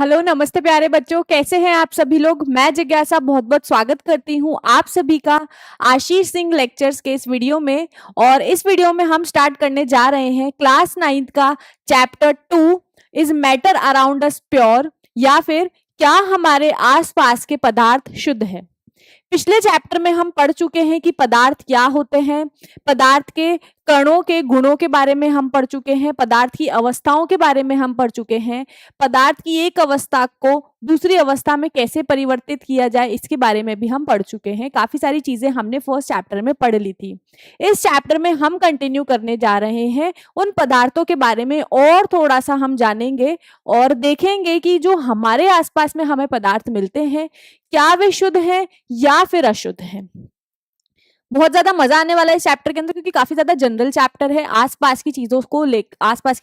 Hello, नमस्ते प्यारे बच्चों, कैसे हैं आप सभी लोग। मैं जिज्ञासा बहुत बहुत स्वागत करती हूं आप सभी का आशीष सिंह लेक्चर्स के इस वीडियो में। और इस वीडियो में हम स्टार्ट करने जा रहे हैं क्लास 9th का chapter 2 is matter around us pure, या फिर क्या हमारे आसपास के पदार्थ शुद्ध है। पिछले चैप्टर में हम पढ़ चुके हैं कि पदार्थ क्या होते हैं, पदार्थ के कणों के गुणों के बारे में हम पढ़ चुके हैं, पदार्थ की अवस्थाओं के बारे में हम पढ़ चुके हैं, पदार्थ की एक अवस्था को दूसरी अवस्था में कैसे परिवर्तित किया जाए इसके बारे में भी हम पढ़ चुके हैं। काफी सारी चीजें हमने फर्स्ट चैप्टर में पढ़ ली थी। इस चैप्टर में हम कंटिन्यू करने जा रहे हैं, उन पदार्थों के बारे में और थोड़ा सा हम जानेंगे और देखेंगे कि जो हमारे आसपास में हमें पदार्थ मिलते हैं क्या वे शुद्ध है या फिर अशुद्ध है। बहुत ज्यादा मजा आने वाला है इस चैप्टर के अंदर, क्योंकि काफी ज्यादा जनरल चैप्टर है। आसपास की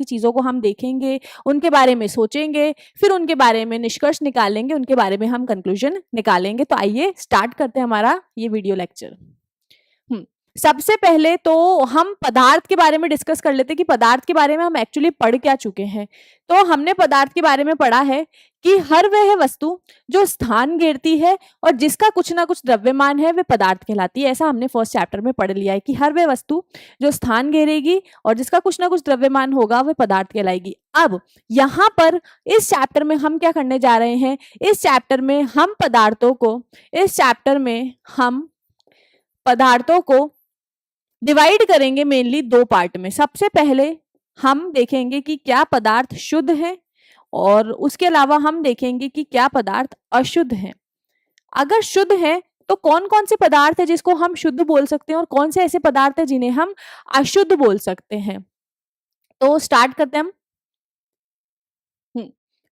चीजों को हम देखेंगे, उनके बारे में सोचेंगे, फिर उनके बारे में निष्कर्ष निकालेंगे, उनके बारे में हम कंक्लूजन निकालेंगे। तो आइए स्टार्ट करते हैं हमारा ये वीडियो लेक्चर। सबसे पहले तो हम पदार्थ के बारे में डिस्कस कर लेते हैं कि पदार्थ के बारे में हम एक्चुअली पढ़ क्या चुके हैं। तो हमने पदार्थ के बारे में पढ़ा है कि हर वह वस्तु जो स्थान घेरती है और जिसका कुछ ना कुछ द्रव्यमान है वे पदार्थ कहलाती है। ऐसा हमने फर्स्ट चैप्टर में पढ़ लिया है कि हर वह वस्तु जो स्थान घेरेगी और जिसका कुछ ना कुछ द्रव्यमान होगा वह पदार्थ कहलाएगी। अब यहाँ पर इस चैप्टर में हम क्या करने जा रहे हैं, इस चैप्टर में हम पदार्थों को डिवाइड करेंगे मेनली दो पार्ट में। सबसे पहले हम देखेंगे कि क्या पदार्थ शुद्ध है और उसके अलावा हम देखेंगे कि क्या पदार्थ अशुद्ध है। अगर शुद्ध है तो कौन कौन से पदार्थ है जिसको हम शुद्ध बोल सकते हैं और कौन से ऐसे पदार्थ है जिन्हें हम अशुद्ध बोल सकते हैं। तो स्टार्ट करते हैं हम।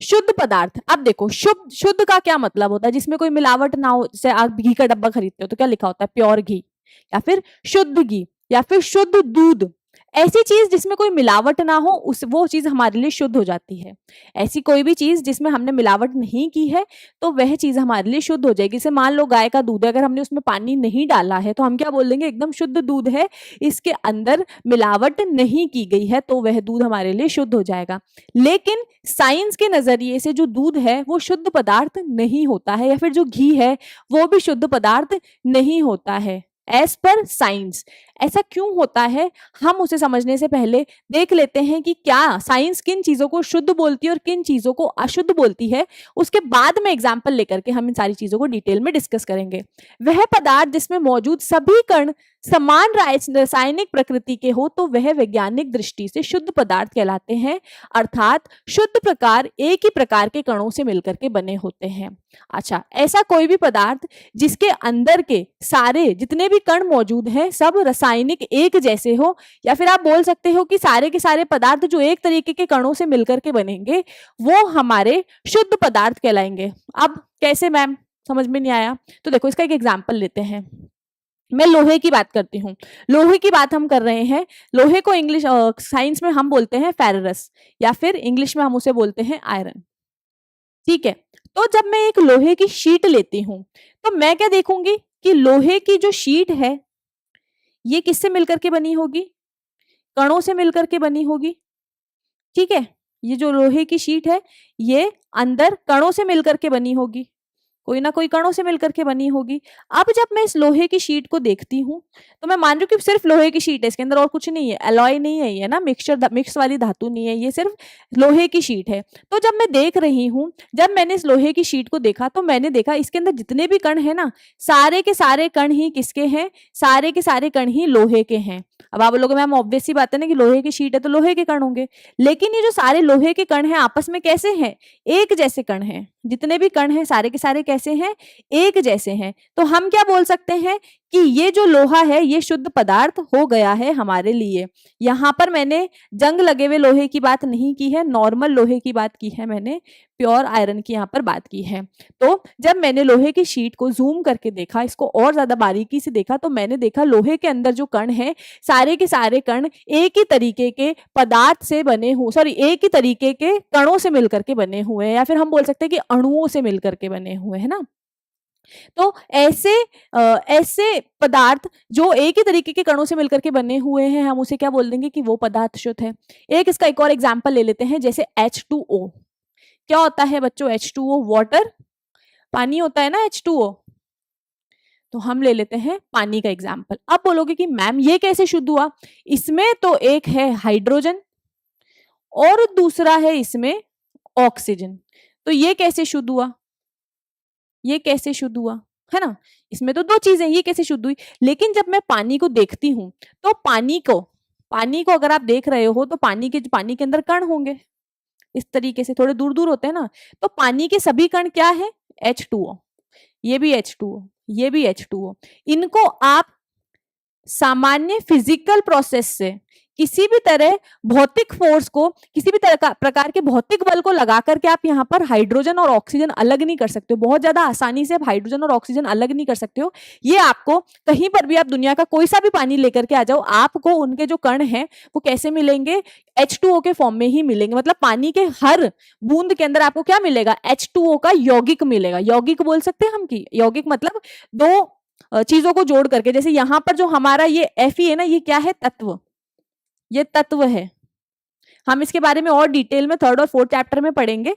शुद्ध पदार्थ। अब देखो शुद्ध का क्या मतलब होता है, जिसमें कोई मिलावट ना हो। जैसे आप घी का डब्बा खरीदते हो तो क्या लिखा होता है, प्योर घी या फिर शुद्ध घी या फिर शुद्ध दूध। ऐसी चीज जिसमें कोई मिलावट ना हो वो चीज हमारे लिए शुद्ध हो जाती है। ऐसी कोई भी चीज जिसमें हमने मिलावट नहीं की है तो वह चीज हमारे लिए शुद्ध हो जाएगी। जैसे मान लो गाय का दूध है, अगर हमने उसमें पानी नहीं डाला है तो हम क्या बोल देंगे, एकदम शुद्ध दूध है, इसके अंदर मिलावट नहीं की गई है, तो वह दूध हमारे लिए शुद्ध हो जाएगा। लेकिन साइंस के नजरिए से जो दूध है वो शुद्ध पदार्थ नहीं होता है, या फिर जो घी है वो भी शुद्ध पदार्थ नहीं होता है एज पर साइंस। ऐसा क्यों होता है, हम उसे समझने से पहले देख लेते हैं कि क्या साइंस किन चीजों को शुद्ध बोलती है और किन चीजों को अशुद्ध बोलती है। उसके बाद में एग्जाम्पल लेकर के हम इन सारी चीजों को डिटेल में डिस्कस करेंगे। वह पदार्थ जिसमें मौजूद सभी कण समान रासायनिक प्रकृति के हो तो वह वैज्ञानिक दृष्टि से शुद्ध पदार्थ कहलाते हैं। अर्थात शुद्ध प्रकार एक ही प्रकार के कणों से मिलकर के बने होते हैं। अच्छा, ऐसा कोई भी पदार्थ जिसके अंदर के सारे जितने भी कण मौजूद हैं सब रासायनिक एक जैसे हो, या फिर आप बोल सकते हो कि सारे के सारे पदार्थ जो एक तरीके के कणों से मिलकर के बनेंगे वो हमारे शुद्ध पदार्थ कहलाएंगे। अब कैसे मैम, समझ में नहीं आया? तो देखो इसका एक एग्जांपल लेते हैं। मैं लोहे की बात करती हूँ। लोहे की बात हम कर रहे हैं। लोहे को इंग्लिश साइंस में हम बोलते हैं फेरस, या फिर इंग्लिश में हम उसे बोलते हैं आयरन। ठीक है, तो जब मैं एक लोहे की शीट लेती हूं तो मैं क्या देखूंगी कि लोहे की जो शीट है ये किससे मिलकर के बनी होगी, कणों से मिलकर के बनी होगी। ठीक है, ये जो लोहे की शीट है ये अंदर कणों से मिलकर के बनी होगी, कोई ना कोई कणों से मिलकर के बनी होगी। अब जब मैं इस लोहे की शीट को देखती हूँ तो मैं मान रही हूँ कि सिर्फ लोहे की शीट है, इसके अंदर और कुछ नहीं है, एलॉय नहीं है ये ना, मिक्स वाली धातु नहीं है, ये सिर्फ लोहे की शीट है। तो जब मैं देख रही हूँ, जब मैंने इस लोहे की शीट को देखा तो मैंने देखा इसके अंदर जितने भी कण है ना, सारे के सारे कण ही किसके हैं, सारे के सारे कण ही लोहे के हैं। अब आप लोगों में मैम ऑब्वियस सी बात है ना कि लोहे की शीट है तो लोहे के कण होंगे, लेकिन ये जो सारे लोहे के कण हैं आपस में कैसे हैं, एक जैसे कण हैं। जितने भी कण हैं सारे के सारे कैसे हैं, एक जैसे हैं। तो हम क्या बोल सकते हैं कि ये जो लोहा है ये शुद्ध पदार्थ हो गया है हमारे लिए। यहाँ पर मैंने जंग लगे हुए लोहे की बात नहीं की है, नॉर्मल लोहे की बात की है मैंने, प्योर आयरन की यहाँ पर बात की है। तो जब मैंने लोहे की शीट को जूम करके देखा, इसको और ज्यादा बारीकी से देखा, तो मैंने देखा लोहे के अंदर जो कण है सारे के सारे कण एक ही तरीके के पदार्थ से बने हुए, एक ही तरीके के कणों से मिलकर के बने हुए हैं, या फिर हम बोल सकते हैं कि अणुओं से मिलकर के बने हुए हैं ना। तो ऐसे पदार्थ जो एक ही तरीके के कणों से मिलकर के बने हुए हैं हम उसे क्या बोल देंगे कि वो पदार्थ शुद्ध है। एक इसका एक और एग्जांपल ले लेते हैं, जैसे H2O। क्या होता है बच्चों H2O? वाटर, पानी होता है ना H2O। तो हम ले लेते हैं पानी का एग्जाम्पल। अब बोलोगे कि मैम ये कैसे शुद्ध हुआ? इसमें तो एक है हाइड्रोजन और दूसरा है इसमें ऑक्सीजन, तो ये कैसे शुद्ध हुआ? ये कैसे शुद्ध हुआ, है ना? इसमें तो दो चीजें, ये कैसे शुद्ध हुई? लेकिन जब मैं पानी को देखती हूं तो पानी को अगर आप देख रहे हो तो पानी के अंदर कण होंगे, इस तरीके से थोड़े दूर दूर होते हैं ना। तो पानी के सभी कण क्या है? H2O। ये भी H2O, ये भी H2O। इनको आप सामान्य फिजिकल प्रोसेस से किसी भी तरह भौतिक फोर्स को, किसी भी तरह प्रकार के भौतिक बल को लगा करके आप यहाँ पर हाइड्रोजन और ऑक्सीजन अलग नहीं कर सकते हो। बहुत ज्यादा आसानी से आप हाइड्रोजन और ऑक्सीजन अलग नहीं कर सकते हो। ये आपको कहीं पर भी आप दुनिया का कोई सा भी पानी लेकर के आ जाओ, आपको उनके जो कण हैं वो कैसे मिलेंगे? H2O के फॉर्म में ही मिलेंगे। मतलब पानी के हर बूंद के अंदर आपको क्या मिलेगा? H2O का यौगिक मिलेगा। यौगिक बोल सकते हैं हम की, यौगिक मतलब दो चीजों को जोड़ करके। जैसे यहाँ पर जो हमारा ये Fe है ना, ये क्या है? तत्व, ये तत्व है। हम इसके बारे में और डिटेल में 3rd और 4th चैप्टर में पढ़ेंगे।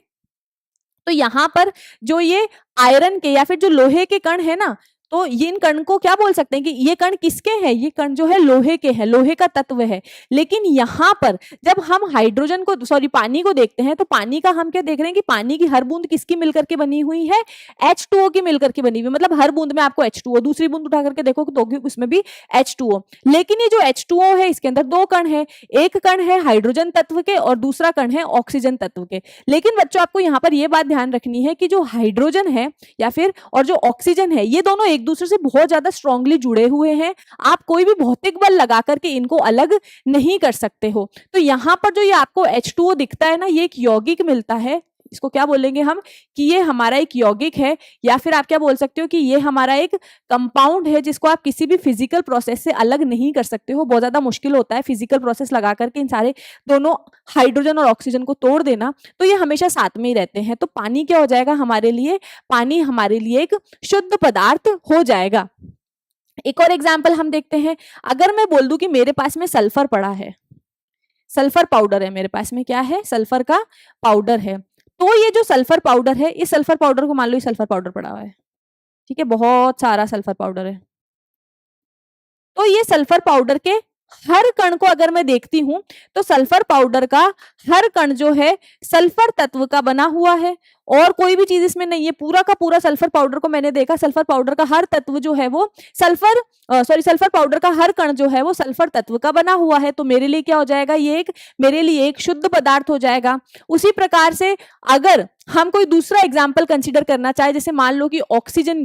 तो यहाँ पर जो ये आयरन के या फिर जो लोहे के कण है ना, तो ये इन कण को क्या बोल सकते हैं कि ये कण किसके हैं? ये कण जो है लोहे के हैं, लोहे का तत्व है। लेकिन यहाँ पर जब हम हाइड्रोजन को पानी को देखते हैं तो पानी का हम क्या देख रहे हैं कि पानी की हर बूंद किसकी मिलकर के बनी हुई है? H2O की मिलकर के बनी हुई। मतलब हर बूंद में आपको H2O, दूसरी बूंद उठा करके देखो तो उसमें भी H2O। लेकिन ये जो H2O है इसके अंदर दो कण है, एक कण है हाइड्रोजन तत्व के और दूसरा कण है ऑक्सीजन तत्व के। लेकिन बच्चों आपको यहाँ पर यह बात ध्यान रखनी है कि जो हाइड्रोजन है या फिर और जो ऑक्सीजन है, ये दोनों एक दूसरे से बहुत ज्यादा स्ट्रांगली जुड़े हुए हैं। आप कोई भी भौतिक बल लगा करके इनको अलग नहीं कर सकते हो। तो यहाँ पर जो ये आपको H2O दिखता है ना, ये एक यौगिक मिलता है। इसको क्या बोलेंगे हम कि ये हमारा एक यौगिक है, या फिर आप क्या बोल सकते हो कि ये हमारा एक कंपाउंड है जिसको आप किसी भी फिजिकल प्रोसेस से अलग नहीं कर सकते हो। बहुत ज्यादा मुश्किल होता है फिजिकल प्रोसेस लगा करके इन सारे दोनों हाइड्रोजन और ऑक्सीजन को तोड़ देना। तो ये हमेशा साथ में ही रहते हैं। तो पानी क्या हो जाएगा हमारे लिए? पानी हमारे लिए एक शुद्ध पदार्थ हो जाएगा। एक और एग्जाम्पल हम देखते हैं। अगर मैं बोल दूं कि मेरे पास में सल्फर पड़ा है, सल्फर पाउडर है मेरे पास में, क्या है? सल्फर का पाउडर है। तो ये जो सल्फर पाउडर है, इस सल्फर पाउडर को मान लो ये सल्फर पाउडर पड़ा हुआ है, ठीक है, बहुत सारा सल्फर पाउडर है। तो ये सल्फर पाउडर के हर कण को अगर मैं देखती हूं तो सल्फर पाउडर का हर कण जो है सल्फर तत्व का बना हुआ है और कोई भी चीज इसमें नहीं है। पूरा का पूरा सल्फर पाउडर को मैंने देखा, सल्फर पाउडर का हर तत्व जो है वो सल्फर पाउडर का हर कण जो है वो सल्फर तत्व का बना हुआ है। तो मेरे लिए क्या हो जाएगा? ये मेरे लिए एक शुद्ध पदार्थ हो जाएगा। उसी प्रकार से अगर हम कोई दूसरा एग्जाम्पल कंसिडर करना चाहे, जैसे मान लो कि ऑक्सीजन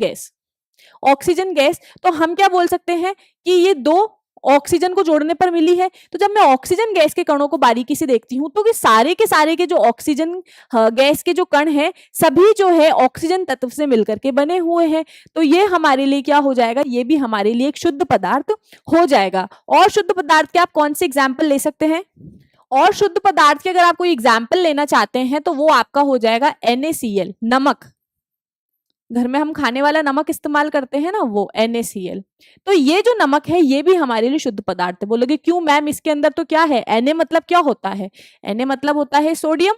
गैस, तो हम क्या बोल सकते हैं कि ये दो ऑक्सीजन को जोड़ने पर मिली है। तो जब मैं ऑक्सीजन गैस के कणों को बारीकी से देखती हूं तो के सारे के जो ऑक्सीजन गैस के जो कण हैं सभी जो है ऑक्सीजन तत्व से मिलकर के बने हुए हैं। तो ये हमारे लिए क्या हो जाएगा? ये भी हमारे लिए एक शुद्ध पदार्थ हो जाएगा। और शुद्ध पदार्थ के आप कौन से एग्जाम्पल ले सकते हैं? और शुद्ध पदार्थ के अगर आप कोई एग्जाम्पल लेना चाहते हैं तो वो आपका हो जाएगा NaCl, नमक। घर में हम खाने वाला नमक इस्तेमाल करते हैं ना, वो NaCl। तो ये जो नमक है ये भी हमारे लिए शुद्ध पदार्थ है। बोलोगे क्यों मैम, इसके अंदर तो क्या है? Na मतलब क्या होता है? Na मतलब होता है sodium.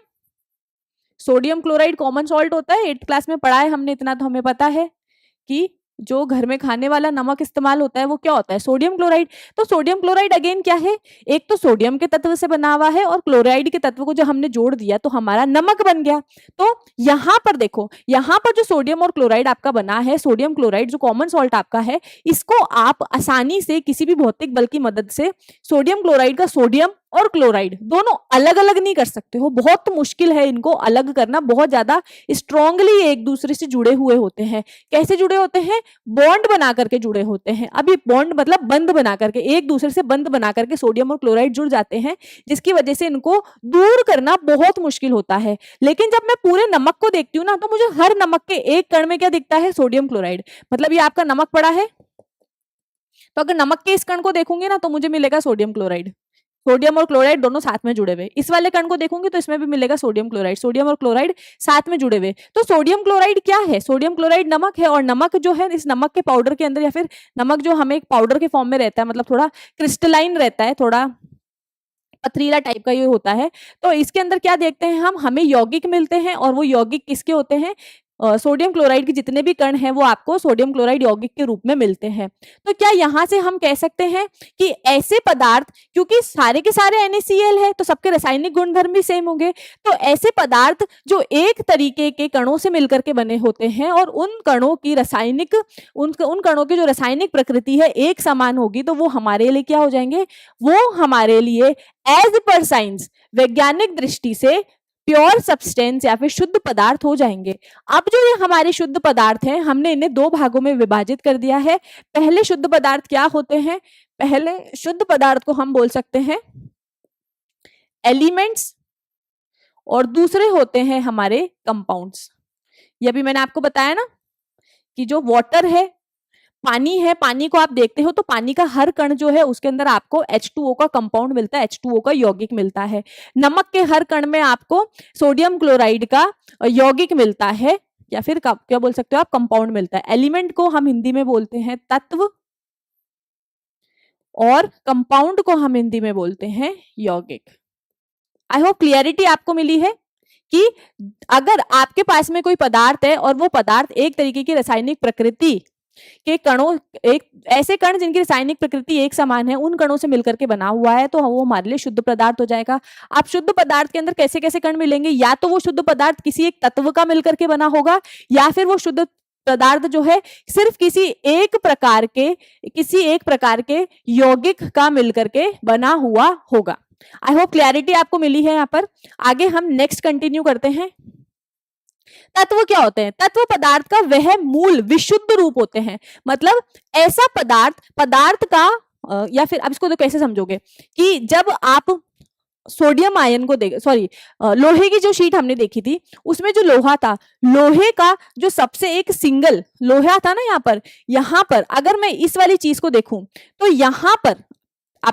Sodium chloride common salt होता है, 8th क्लास में पढ़ा है हमने, इतना तो हमें पता है कि जो घर में खाने वाला नमक इस्तेमाल होता है वो क्या होता है? Sodium chloride. तो सोडियम क्लोराइड अगेन क्या है? एक तो सोडियम के तत्व से बना हुआ है और क्लोराइड के तत्व को जो हमने जोड़ दिया तो हमारा नमक बन गया। तो यहाँ पर देखो, यहाँ पर जो सोडियम और क्लोराइड आपका बना है, सोडियम क्लोराइड जो कॉमन सॉल्ट आपका है, इसको आप आसानी से किसी भी भौतिक बल की मदद से सोडियम क्लोराइड का सोडियम और क्लोराइड दोनों अलग अलग नहीं कर सकते हो। बहुत मुश्किल है इनको अलग करना, बहुत ज्यादा स्ट्रांगली एक दूसरे से जुड़े हुए होते हैं। कैसे जुड़े होते हैं? बॉन्ड बना करके जुड़े होते हैं। अब ये बॉन्ड मतलब बंध बना करके, एक दूसरे से बंध बना करके सोडियम और क्लोराइड जुड़ जाते हैं, जिसकी वजह से इनको दूर करना बहुत मुश्किल होता है। लेकिन जब मैं पूरे नमक को देखती हूँ ना तो मुझे हर नमक के एक कण में क्या दिखता है? Sodium chloride. मतलब ये आपका नमक पड़ा है तो अगर नमक के इस कण को देखूंगे ना तो मुझे मिलेगा सोडियम क्लोराइड। सोडियम और क्लोराइड दोनों साथ में जुड़े हुए। इस वाले कण को देखूंगी तो इसमें भी मिलेगा सोडियम क्लोराइड, सोडियम और क्लोराइड साथ में जुड़े हुए। तो सोडियम क्लोराइड क्या है? सोडियम क्लोराइड नमक है। और नमक जो है, इस नमक के पाउडर के अंदर, या फिर नमक जो हमें एक पाउडर के फॉर्म में रहता है, मतलब थोड़ा क्रिस्टलाइन रहता है, थोड़ा पथरीला टाइप का ये होता है। तो इसके अंदर क्या देखते हैं हम, हमें यौगिक मिलते हैं और वो यौगिक किसके होते हैं, सोडियम क्लोराइड के जितने भी कण हैं वो आपको सोडियम क्लोराइड यौगिक के रूप में मिलते हैं। तो क्या यहाँ से हम कह सकते हैं कि ऐसे पदार्थ, क्योंकि सारे के सारे NaCl है तो सबके रासायनिक गुणधर्म भी सेम होंगे, तो ऐसे पदार्थ जो एक तरीके के कणों से मिलकर के बने होते हैं और उन कणों की रासायनिक उन कणों की जो रासायनिक प्रकृति है एक समान होगी, तो वो हमारे लिए क्या हो जाएंगे, वो हमारे लिए एज पर साइंस, वैज्ञानिक दृष्टि से प्योर सब्सटेंस या फिर शुद्ध पदार्थ हो जाएंगे। अब जो ये हमारे शुद्ध पदार्थ हैं, हमने इन्हें दो भागों में विभाजित कर दिया है। पहले शुद्ध पदार्थ क्या होते हैं, पहले शुद्ध पदार्थ को हम बोल सकते हैं एलिमेंट्स और दूसरे होते हैं हमारे कंपाउंड्स। ये भी मैंने आपको बताया ना कि जो वाटर है, पानी है, पानी को आप देखते हो तो पानी का हर कण जो है उसके अंदर आपको H2O का कंपाउंड मिलता है, H2O का यौगिक मिलता है। नमक के हर कण में आपको सोडियम क्लोराइड का यौगिक मिलता है या फिर क्या बोल सकते हो आप, कंपाउंड मिलता है। एलिमेंट को हम हिंदी में बोलते हैं तत्व और कंपाउंड को हम हिंदी में बोलते हैं यौगिक। आई होप क्लियरिटी आपको मिली है कि अगर आपके पास में कोई पदार्थ है और वो पदार्थ एक तरीके की रासायनिक प्रकृति के कणों, एक ऐसे कण जिनकी रासायनिक प्रकृति एक समान है, उन कणों से मिलकर के बना हुआ है, तो वो हमारे लिए शुद्ध पदार्थ हो जाएगा। आप शुद्ध पदार्थ के अंदर कैसे कैसे कण मिलेंगे, या तो वो शुद्ध पदार्थ किसी एक तत्व का मिलकर के बना होगा या फिर वो शुद्ध पदार्थ जो है सिर्फ किसी एक प्रकार के यौगिक का मिलकर के बना हुआ होगा। आई होप क्लैरिटी आपको मिली है। यहाँ पर आगे हम नेक्स्ट कंटिन्यू करते हैं। तत्व क्या होते हैं, तत्व पदार्थ का वह मूल विशुद्ध रूप होते हैं। मतलब ऐसा पदार्थ का या फिर अब इसको तो कैसे समझोगे कि जब आप सोडियम आयन को लोहे की जो शीट हमने देखी थी उसमें जो लोहा था, लोहे का जो सबसे एक सिंगल लोहा था ना, यहाँ पर अगर मैं इस वाली चीज को देखूं तो यहाँ पर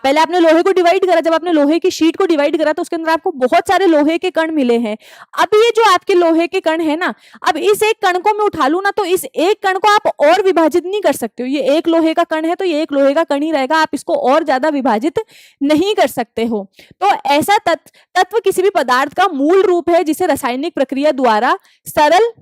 पहले आपने लोहे को डिवाइड करा, जब आपने लोहे की शीट को डिवाइड करा तो उसके अंदर आपको बहुत सारे लोहे के कण मिले हैं। अब ये जो आपके लोहे के कण है ना, अब इस एक कण को मैं उठा लूं ना तो इस एक कण को आप और विभाजित नहीं कर सकते हो। ये एक लोहे का कण है तो ये एक लोहे का कण ही रहेगा, आप इसको और ज्यादा विभाजित नहीं कर सकते हो। तो ऐसा तत्व किसी भी पदार्थ का मूल रूप है जिसे रासायनिक प्रक्रिया द्वारा सरल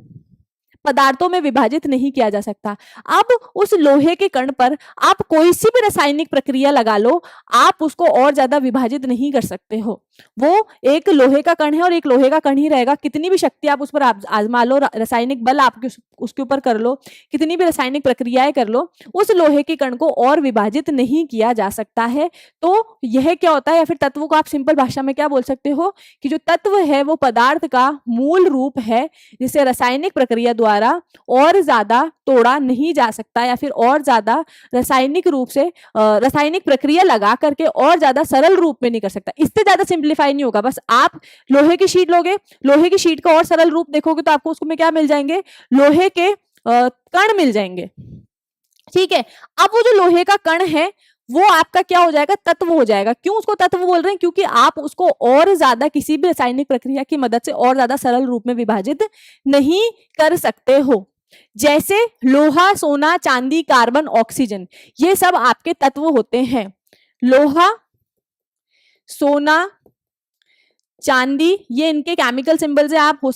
पदार्थों में विभाजित नहीं किया जा सकता। अब उस लोहे के कण पर आप कोई सी भी रासायनिक प्रक्रिया लगा लो, आप उसको और ज्यादा विभाजित नहीं कर सकते हो। वो एक लोहे का कण है और एक लोहे का कण ही रहेगा। कितनी भी शक्ति आप उस पर आजमा लो, रासायनिक बल आप उसके ऊपर कर लो, कितनी भी रासायनिक प्रक्रियाएं कर लो, उस लोहे के कण को और विभाजित नहीं किया जा सकता है। तो यह क्या होता है, या फिर तत्व को आप सिंपल भाषा में क्या बोल सकते हो कि जो तत्व है वो पदार्थ का मूल रूप है जिसे रासायनिक प्रक्रिया द्वारा और ज्यादा तोड़ा नहीं जा सकता, या फिर और ज्यादा रासायनिक रूप से रासायनिक प्रक्रिया लगा करके और ज्यादा सरल रूप में नहीं कर सकता। इससे ज्यादा सिंप्लीफाई नहीं होगा। बस आप लोहे की शीट लोगे, लोहे की शीट का और सरल रूप देखोगे तो आपको उसमें क्या मिल जाएंगे, लोहे के कण मिल जाएंगे। ठीक है, अब वो जो लोहे का कण है वो आपका क्या हो जाएगा, तत्व हो जाएगा। क्यों उसको तत्व बोल रहे हैं, क्योंकि आप उसको और ज्यादा किसी भी रासायनिक प्रक्रिया की मदद से और ज्यादा सरल रूप में विभाजित नहीं कर सकते हो। जैसे लोहा, सोना, चांदी, कार्बन, ऑक्सीजन, ये सब आपके तत्व होते हैं। लोहा, सोना, चांदी, ये इनके केमिकल सिंबल्स है। आप हो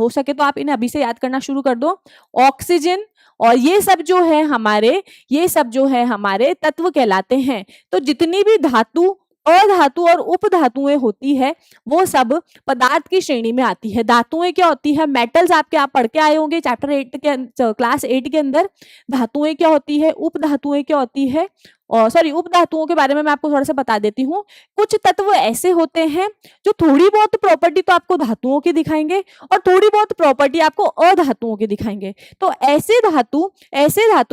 सके तो आप इन्हें अभी से याद करना शुरू कर दो। ऑक्सीजन और ये सब जो है हमारे तत्व कहलाते हैं। तो जितनी भी धातु, अधातु और उपधातुएं होती है वो सब पदार्थ की श्रेणी में आती है। धातुएं क्या होती है, मेटल्स आपके आप पढ़ के आए होंगे चैप्टर 8 के क्लास 8 के अंदर। धातुएं क्या होती है, उपधातुएं क्या होती है, उपधातुओं के बारे में मैं आपको थोड़ा सा बता देती हूँ। कुछ तत्व ऐसे होते हैं जो थोड़ी बहुत प्रॉपर्टी तो आपको धातुओं की दिखाएंगे और थोड़ी बहुत प्रॉपर्टी आपको अधातुओं की दिखाएंगे। तो ऐसे धातु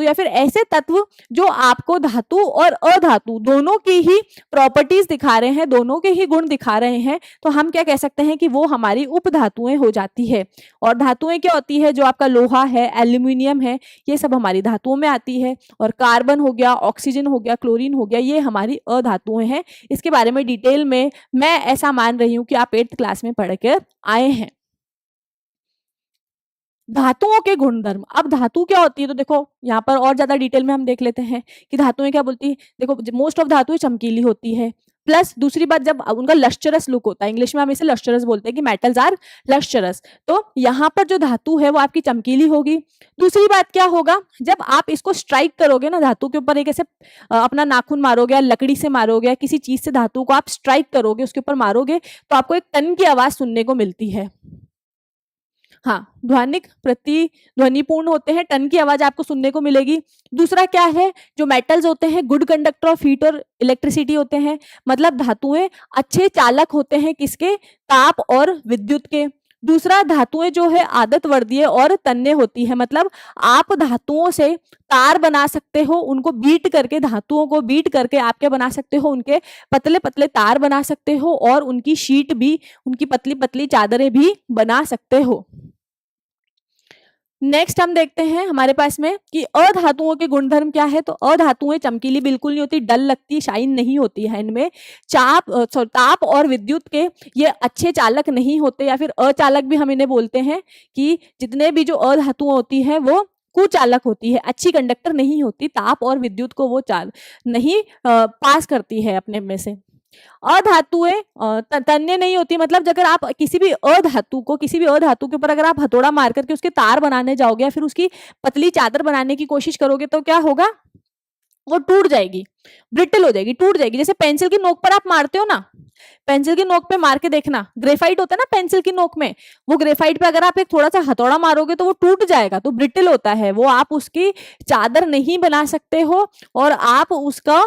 या फिर ऐसे तत्व जो आपको धातु और अधातु दोनों की ही प्रॉपर्टीज दिखा रहे हैं, दोनों के ही गुण दिखा रहे हैं, तो हम क्या कह सकते हैं कि वो हमारी उपधातुएं हो जाती है। और धातुएं क्या होती है, जो आपका लोहा है, एल्यूमिनियम है, ये सब हमारी धातुओं में आती है। और कार्बन हो गया, ऑक्सीजन हो गया, क्लोरीन हो गया, ये हमारी अधातुएं हैं। इसके बारे में डिटेल में मैं ऐसा मान रही हूं कि आप 8th क्लास में पढ़ कर आए हैं। धातुओं के गुणधर्म। अब धातु क्या होती है, तो देखो यहाँ पर और ज्यादा डिटेल में हम देख लेते हैं कि धातुएं क्या बोलती है। देखो मोस्ट ऑफ धातुएं चमकीली होती है, प्लस दूसरी बात जब उनका लश्चरस लुक होता है, इंग्लिश में हम इसे लश्चरस बोलते हैं कि मेटल्स आर लश्चरस, तो यहाँ पर जो धातु है वो आपकी चमकीली होगी। दूसरी बात क्या होगा, जब आप इसको स्ट्राइक करोगे ना धातु के ऊपर, एक ऐसे अपना नाखून मारोगे या लकड़ी से मारोगे या किसी चीज से धातु को आप स्ट्राइक करोगे, उसके ऊपर मारोगे, तो आपको एक टन की आवाज सुनने को मिलती है। हाँ, ध्वनिक प्रतिध्वनिपूर्ण होते हैं, टन की आवाज आपको सुनने को मिलेगी। दूसरा क्या है, जो मेटल्स होते हैं गुड कंडक्टर ऑफ हीट और इलेक्ट्रिसिटी होते हैं, मतलब धातुएं अच्छे चालक होते हैं किसके, ताप और विद्युत के। दूसरा, धातुएं जो है आदत वर्दीय और तन्य होती है, मतलब आप धातुओं से तार बना सकते हो, उनको बीट करके, धातुओं को बीट करके आप क्या बना सकते हो, उनके पतले पतले तार बना सकते हो और उनकी शीट भी, उनकी पतली पतली चादरें भी बना सकते हो। नेक्स्ट हम देखते हैं हमारे पास में कि अधातुओं के गुणधर्म क्या है। तो अधातुएं चमकीली बिल्कुल नहीं होती, डल लगती, शाइन नहीं होती है इनमें। ताप और विद्युत के ये अच्छे चालक नहीं होते, या फिर अचालक भी हम इन्हें बोलते हैं कि जितने भी जो अधातुएं होती है वो कुचालक होती है, अच्छी कंडक्टर नहीं होती, ताप और विद्युत को वो चाल नहीं पास करती है अपने में से। अधातुएं तन्य नहीं होती, मतलब अगर आप किसी भी अधातु के ऊपर अगर आप हथौड़ा मार करके उसके तार बनाने जाओगे या फिर उसकी पतली चादर बनाने की कोशिश करोगे, तो क्या होगा, वो टूट जाएगी, ब्रिटल हो जाएगी, टूट जाएगी। जैसे पेंसिल की नोक पर आप मारते हो ना, पेंसिल की नोक पे मार के देखना, ग्रेफाइट होता है ना पेंसिल की नोक में, वो ग्रेफाइट पे अगर आप एक थोड़ा सा हथौड़ा मारोगे तो वो टूट जाएगा, तो ब्रिटल होता है वो, आप उसकी चादर नहीं बना सकते हो और आप उसका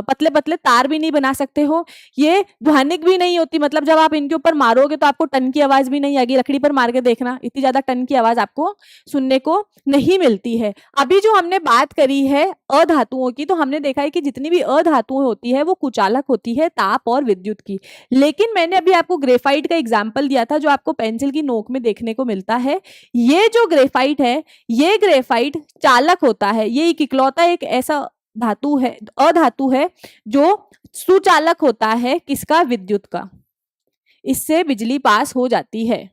पतले पतले तार भी नहीं बना सकते हो। ये ध्वनिक भी नहीं होती, मतलब जब आप इनके ऊपर मारोगे तो आपको टन की आवाज भी नहीं आएगी। लकड़ी पर मार के देखना, इतनी ज्यादा टन की आवाज आपको सुनने को नहीं मिलती है। अभी जो हमने बात करी है अधातुओं की, तो हमने देखा है कि जितनी भी अधातुएं होती है वो कुचालक होती है, ताप और विद्युत की। लेकिन मैंने अभी आपको ग्रेफाइट का एग्जाम्पल दिया था जो आपको पेंसिल की नोक में देखने को मिलता है। ये जो ग्रेफाइट है, ये ग्रेफाइट चालक होता है, ये इकलौता एक ऐसा धातु है, अधातु है जो सुचालक होता है, किसका, विद्युत का। इससे बिजली पास हो जाती है।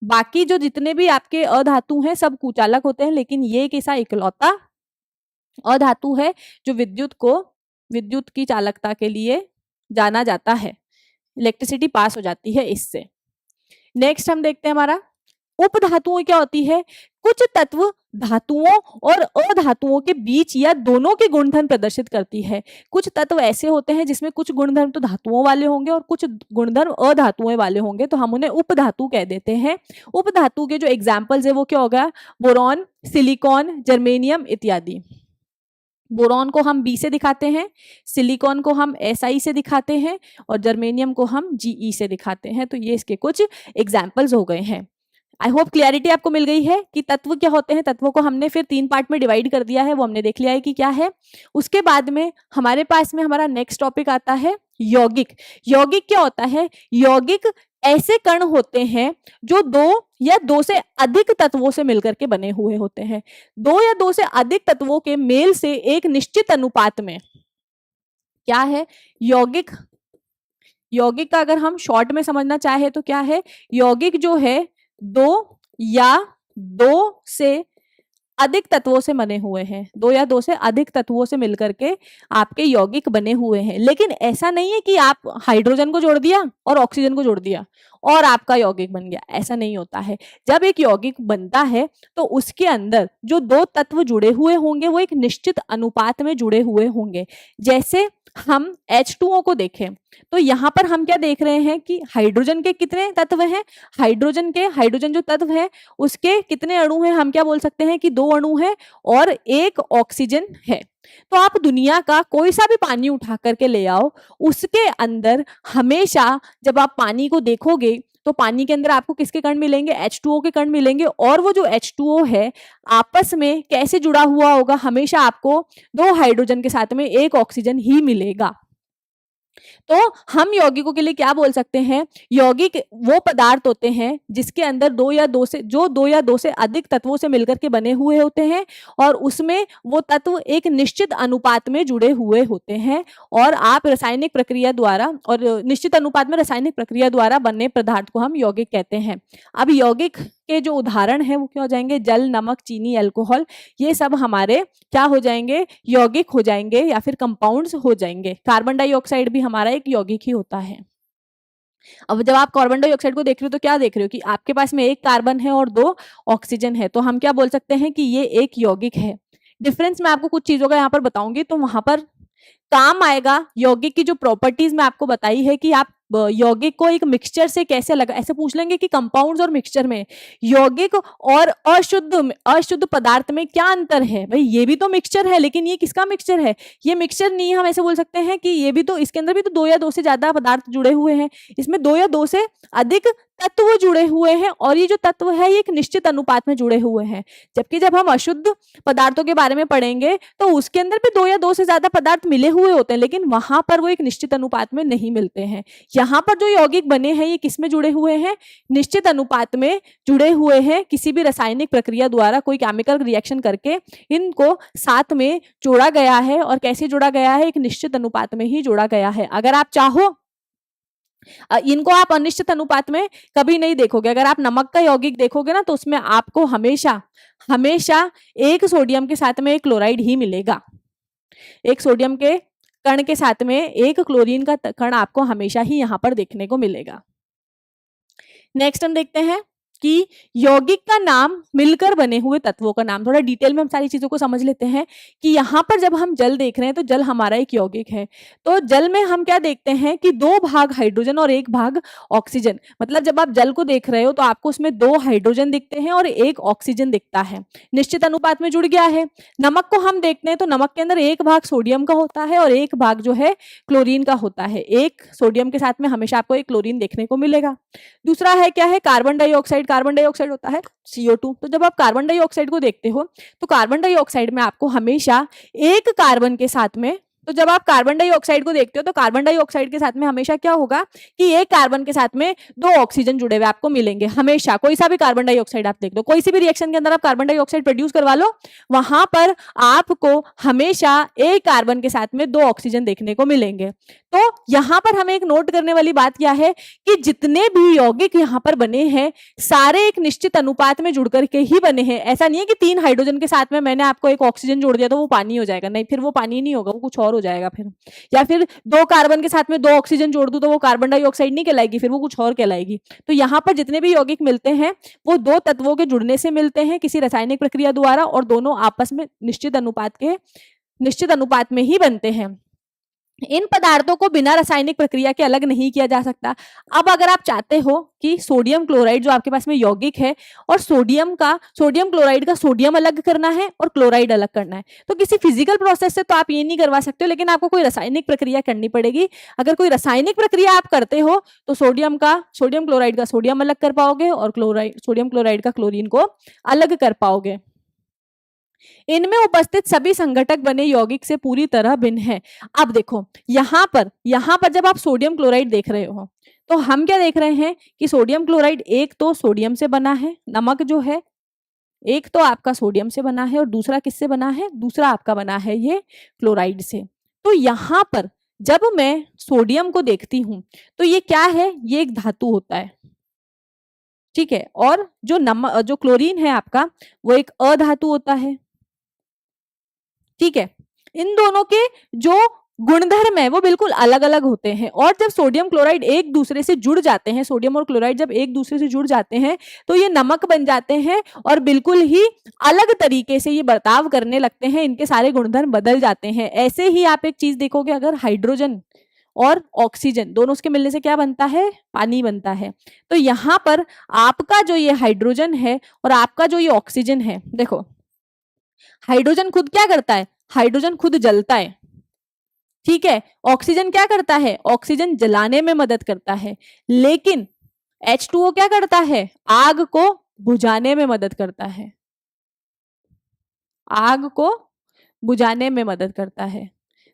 बाकी जो जितने भी आपके अधातु हैं सब कुचालक होते हैं, लेकिन ये एक ऐसा इकलौता अधातु है जो विद्युत की चालकता के लिए जाना जाता है, इलेक्ट्रिसिटी पास हो जाती है इससे। नेक्स्ट हम देखते हैं हमारा उपधातुओं क्या होती है। कुछ तत्व धातुओं और अधातुओं के बीच या दोनों के गुणधर्म प्रदर्शित करती है। कुछ तत्व ऐसे होते हैं जिसमें कुछ गुणधर्म तो धातुओं वाले होंगे और कुछ गुणधर्म अधातुओं वाले होंगे, तो हम उन्हें उपधातु कह देते हैं। उपधातु के जो एग्जाम्पल्स है वो क्या होगा, बोरॉन, सिलिकॉन, जर्मेनियम इत्यादि। बोरॉन को हम बी से दिखाते हैं, सिलिकॉन को हम SI से दिखाते हैं और जर्मेनियम को हम GE से दिखाते हैं। तो ये इसके कुछ एग्जाम्पल्स हो गए हैं। आई होप क्लियरिटी आपको मिल गई है कि तत्व क्या होते हैं। तत्वों को हमने फिर 3 पार्ट में डिवाइड कर दिया है, वो हमने देख लिया है कि क्या है। उसके बाद में हमारे पास में हमारा नेक्स्ट टॉपिक आता है यौगिक। यौगिक क्या होता है, यौगिक ऐसे कण होते हैं जो 2 या 2 से अधिक तत्वों से मिलकर के बने हुए होते हैं। 2 या 2 से अधिक तत्वों के मेल से एक निश्चित अनुपात में क्या है यौगिक। यौगिक का अगर हम शॉर्ट में समझना चाहे तो क्या है, यौगिक जो है 2 या 2 से अधिक तत्वों से बने हुए हैं, 2 या 2 से अधिक तत्वों से मिलकर के आपके यौगिक बने हुए हैं। लेकिन ऐसा नहीं है कि आप हाइड्रोजन को जोड़ दिया और ऑक्सीजन को जोड़ दिया और आपका यौगिक बन गया, ऐसा नहीं होता है। जब एक यौगिक बनता है तो उसके अंदर जो 2 तत्व जुड़े हुए होंगे वो एक निश्चित अनुपात में जुड़े हुए होंगे। जैसे हम H2O को देखें तो यहाँ पर हम क्या देख रहे हैं कि हाइड्रोजन के कितने तत्व हैं, हाइड्रोजन जो तत्व है उसके कितने अणु हैं, हम क्या बोल सकते हैं कि 2 अणु हैं और 1 ऑक्सीजन है। तो आप दुनिया का कोई सा भी पानी उठा करके ले आओ, उसके अंदर हमेशा जब आप पानी को देखोगे तो पानी के अंदर आपको किसके कण मिलेंगे, H2O के कण मिलेंगे। और वो जो H2O है आपस में कैसे जुड़ा हुआ होगा, हमेशा आपको 2 हाइड्रोजन के साथ में 1 ऑक्सीजन ही मिलेगा। तो हम यौगिकों के लिए क्या बोल सकते हैं, यौगिक वो पदार्थ होते हैं जिसके अंदर 2 या 2 से अधिक तत्वों से मिलकर के बने हुए होते हैं और उसमें वो तत्व एक निश्चित अनुपात में जुड़े हुए होते हैं और आप रासायनिक प्रक्रिया द्वारा और निश्चित अनुपात में रासायनिक प्रक्रिया द्वारा बनने पदार्थ को हम यौगिक कहते हैं। अब यौगिक के जो उदाहरण है वो क्या हो जाएंगे, जल, नमक, चीनी, अल्कोहल, ये सब हमारे क्या हो जाएंगे, यौगिक हो जाएंगे या फिर कंपाउंड्स हो जाएंगे। कार्बन डाइऑक्साइड भी हमारा एक यौगिक ही होता है। अब जब आप कार्बन डाइऑक्साइड को देख रहे हो तो क्या देख रहे हो कि आपके पास में एक कार्बन है और 2 ऑक्सीजन है, तो हम क्या बोल सकते हैं कि ये एक यौगिक है। डिफरेंस मैं आपको कुछ चीजों का यहाँ पर बताऊंगी तो वहां पर काम आएगा। यौगिक की जो प्रॉपर्टीज मैं आपको बताई है कि आप यौगिक को एक मिक्सचर से कैसे अलग, ऐसे पूछ लेंगे कि कंपाउंड्स और मिक्सचर में यौगिक और अशुद्ध पदार्थ में क्या अंतर है। भाई ये भी तो मिक्सचर है, लेकिन ये किसका मिक्सचर है, ये मिक्सचर नहीं है। हम ऐसे बोल सकते हैं कि ये भी तो, इसके अंदर भी तो 2 या 2 से ज्यादा पदार्थ जुड़े हुए हैं, इसमें 2 या 2 से अधिक तत्व जुड़े हुए हैं और ये जो तत्व है ये एक निश्चित अनुपात में जुड़े हुए हैं। जबकि जब हम अशुद्ध पदार्थों के बारे में पढ़ेंगे तो उसके अंदर भी 2 या 2 से ज्यादा पदार्थ मिले हुए होते हैं, लेकिन वहां पर वो एक निश्चित अनुपात में नहीं मिलते हैं। यहाँ पर जो यौगिक बने हैं ये किस में जुड़े हुए हैं, निश्चित अनुपात में जुड़े हुए हैं। किसी भी रासायनिक प्रक्रिया द्वारा कोई केमिकल रिएक्शन करके इनको साथ में जोड़ा गया है, और कैसे जोड़ा गया है, एक निश्चित अनुपात में ही जोड़ा गया है। अगर आप चाहो इनको आप अनिश्चित अनुपात में कभी नहीं देखोगे। अगर आप नमक का यौगिक देखोगे ना तो उसमें आपको हमेशा हमेशा एक सोडियम के साथ में एक क्लोराइड ही मिलेगा, एक सोडियम के कण के साथ में एक क्लोरीन का कण आपको हमेशा ही यहां पर देखने को मिलेगा। नेक्स्ट हम देखते हैं कि यौगिक का नाम मिलकर बने हुए तत्वों का नाम। थोड़ा डिटेल में हम सारी चीजों को समझ लेते हैं कि यहाँ पर जब हम जल देख रहे हैं तो जल हमारा एक यौगिक है। तो जल में हम क्या देखते हैं कि 2 भाग हाइड्रोजन और 1 भाग ऑक्सीजन। मतलब जब आप जल को देख रहे हो तो आपको उसमें 2 हाइड्रोजन दिखते हैं और 1 ऑक्सीजन दिखता है, निश्चित अनुपात में जुड़ गया है। नमक को हम देखते हैं तो नमक के अंदर 1 भाग सोडियम का होता है और 1 भाग जो है क्लोरीन का होता है। एक सोडियम के साथ में हमेशा आपको एक क्लोरीन देखने को मिलेगा। दूसरा है क्या है, कार्बन डाइऑक्साइड। कार्बन डाइऑक्साइड होता है CO2। तो जब आप कार्बन डाइऑक्साइड को देखते हो तो कार्बन डाइऑक्साइड में आपको हमेशा एक कार्बन के साथ में, तो जब आप कार्बन डाइऑक्साइड को देखते हो तो कार्बन डाइऑक्साइड के साथ में हमेशा क्या होगा कि एक कार्बन के साथ में 2 ऑक्सीजन जुड़े हुए आपको मिलेंगे। हमेशा कोई सा भी कार्बन डाइऑक्साइड आप देख लो, कोई सी भी रिएक्शन के अंदर आप कार्बन डाइऑक्साइड प्रोड्यूस करवा लो, वहां पर आपको हमेशा एक कार्बन के साथ में 2 ऑक्सीजन देखने को मिलेंगे। तो यहां पर हमें एक नोट करने वाली बात क्या है कि जितने भी यौगिक यहां पर बने हैं सारे एक निश्चित अनुपात में जुड़ करके ही बने हैं। ऐसा नहीं है कि 3 हाइड्रोजन के साथ में मैंने आपको एक ऑक्सीजन जोड़ दिया तो वो पानी हो जाएगा, नहीं, फिर वो पानी नहीं होगा, वो कुछ और हो जाएगा फिर। या फिर 2 कार्बन के साथ में 2 ऑक्सीजन जोड़ दूं तो वो कार्बन डाइऑक्साइड नहीं कहलाएगी, फिर वो कुछ और कहलाएगी। तो यहाँ पर जितने भी यौगिक मिलते हैं वो 2 तत्वों के जुड़ने से मिलते हैं किसी रासायनिक प्रक्रिया द्वारा, और दोनों आपस में निश्चित अनुपात में ही बनते हैं। इन पदार्थों को बिना रासायनिक प्रक्रिया के अलग नहीं किया जा सकता। अब अगर आप चाहते हो कि सोडियम क्लोराइड जो आपके पास में यौगिक है और सोडियम क्लोराइड का सोडियम अलग करना है और क्लोराइड अलग करना है, तो किसी फिजिकल प्रोसेस से तो आप ये नहीं करवा सकते हो, लेकिन आपको कोई रासायनिक प्रक्रिया करनी पड़ेगी। अगर कोई रासायनिक प्रक्रिया आप करते हो तो सोडियम क्लोराइड का सोडियम अलग कर पाओगे और सोडियम क्लोराइड का क्लोरीन को अलग कर पाओगे। इनमें उपस्थित सभी संघटक बने यौगिक से पूरी तरह भिन्न है। अब देखो यहाँ पर जब आप सोडियम क्लोराइड देख रहे हो तो हम क्या देख रहे हैं कि सोडियम क्लोराइड एक तो सोडियम से बना है, नमक जो है एक तो आपका सोडियम से बना है और दूसरा किससे बना है, दूसरा आपका बना है ये क्लोराइड से। तो यहाँ पर जब मैं सोडियम को देखती हूं तो ये क्या है, ये एक धातु होता है, ठीक है, और जो क्लोरीन है आपका वो एक अधातु होता है, ठीक है। इन दोनों के जो गुणधर्म है वो बिल्कुल अलग अलग होते हैं, और जब सोडियम क्लोराइड एक दूसरे से जुड़ जाते हैं, सोडियम और क्लोराइड जब एक दूसरे से जुड़ जाते हैं तो ये नमक बन जाते हैं और बिल्कुल ही अलग तरीके से ये बर्ताव करने लगते हैं, इनके सारे गुणधर्म बदल जाते हैं। ऐसे ही आप एक चीज देखोगे, अगर हाइड्रोजन और ऑक्सीजन दोनों के मिलने से क्या बनता है, पानी बनता है। तो यहाँ पर आपका जो ये हाइड्रोजन है और आपका जो ये ऑक्सीजन है, देखो हाइड्रोजन खुद क्या करता है, हाइड्रोजन खुद जलता है, ठीक है। ऑक्सीजन क्या करता है, ऑक्सीजन जलाने में मदद करता है, लेकिन H2O क्या करता है, आग को बुझाने में मदद करता है, आग को बुझाने में मदद करता है।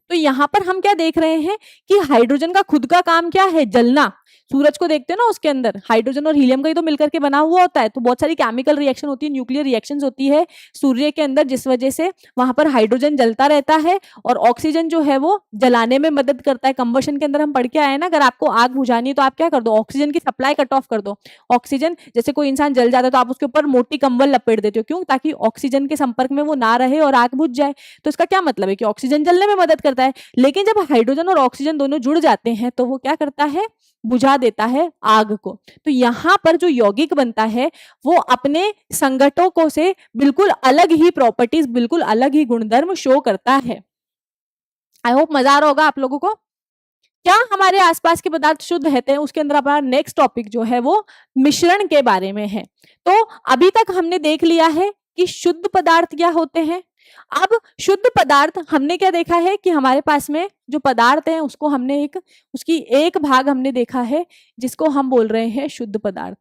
तो यहां पर हम क्या देख रहे हैं कि हाइड्रोजन का खुद का काम क्या है, जलना। सूरज को देखते हो ना, उसके अंदर हाइड्रोजन और हीलियम का ही तो मिलकर के बना हुआ होता है, तो बहुत सारी केमिकल रिएक्शन होती है, न्यूक्लियर रिएक्शंस होती है सूर्य के अंदर, जिस वजह से वहां पर हाइड्रोजन जलता रहता है और ऑक्सीजन जो है वो जलाने में मदद करता है। कंबशन के अंदर हम पढ़ के आए ना, अगर आपको आग बुझानी है तो आप क्या कर दो, ऑक्सीजन की सप्लाई कट ऑफ कर दो। ऑक्सीजन, जैसे कोई इंसान जल जाता है तो आप उसके ऊपर मोटी कंबल लपेट देते हो, क्यों? ताकि ऑक्सीजन के संपर्क में वो ना रहे और आग बुझ जाए। तो इसका क्या मतलब है कि ऑक्सीजन जलने में मदद करता है, लेकिन जब हाइड्रोजन और ऑक्सीजन दोनों जुड़ जाते हैं तो वो क्या करता है, बुझा देता है आग को। तो यहां पर जो यौगिक बनता है वो अपने संघटकों से बिल्कुल अलग ही प्रॉपर्टीज, बिल्कुल अलग ही गुणधर्म शो करता है। आई होप मजा आ रहा होगा आप लोगों को। क्या हमारे आसपास के पदार्थ शुद्ध रहते हैं, उसके अंदर हमारा नेक्स्ट टॉपिक जो है वो मिश्रण के बारे में है। तो अभी तक हमने देख लिया है कि शुद्ध पदार्थ क्या होते हैं। अब शुद्ध पदार्थ हमने क्या देखा है कि हमारे पास में जो पदार्थ है उसको हमने उसकी एक भाग हमने देखा है जिसको हम बोल रहे हैं शुद्ध पदार्थ,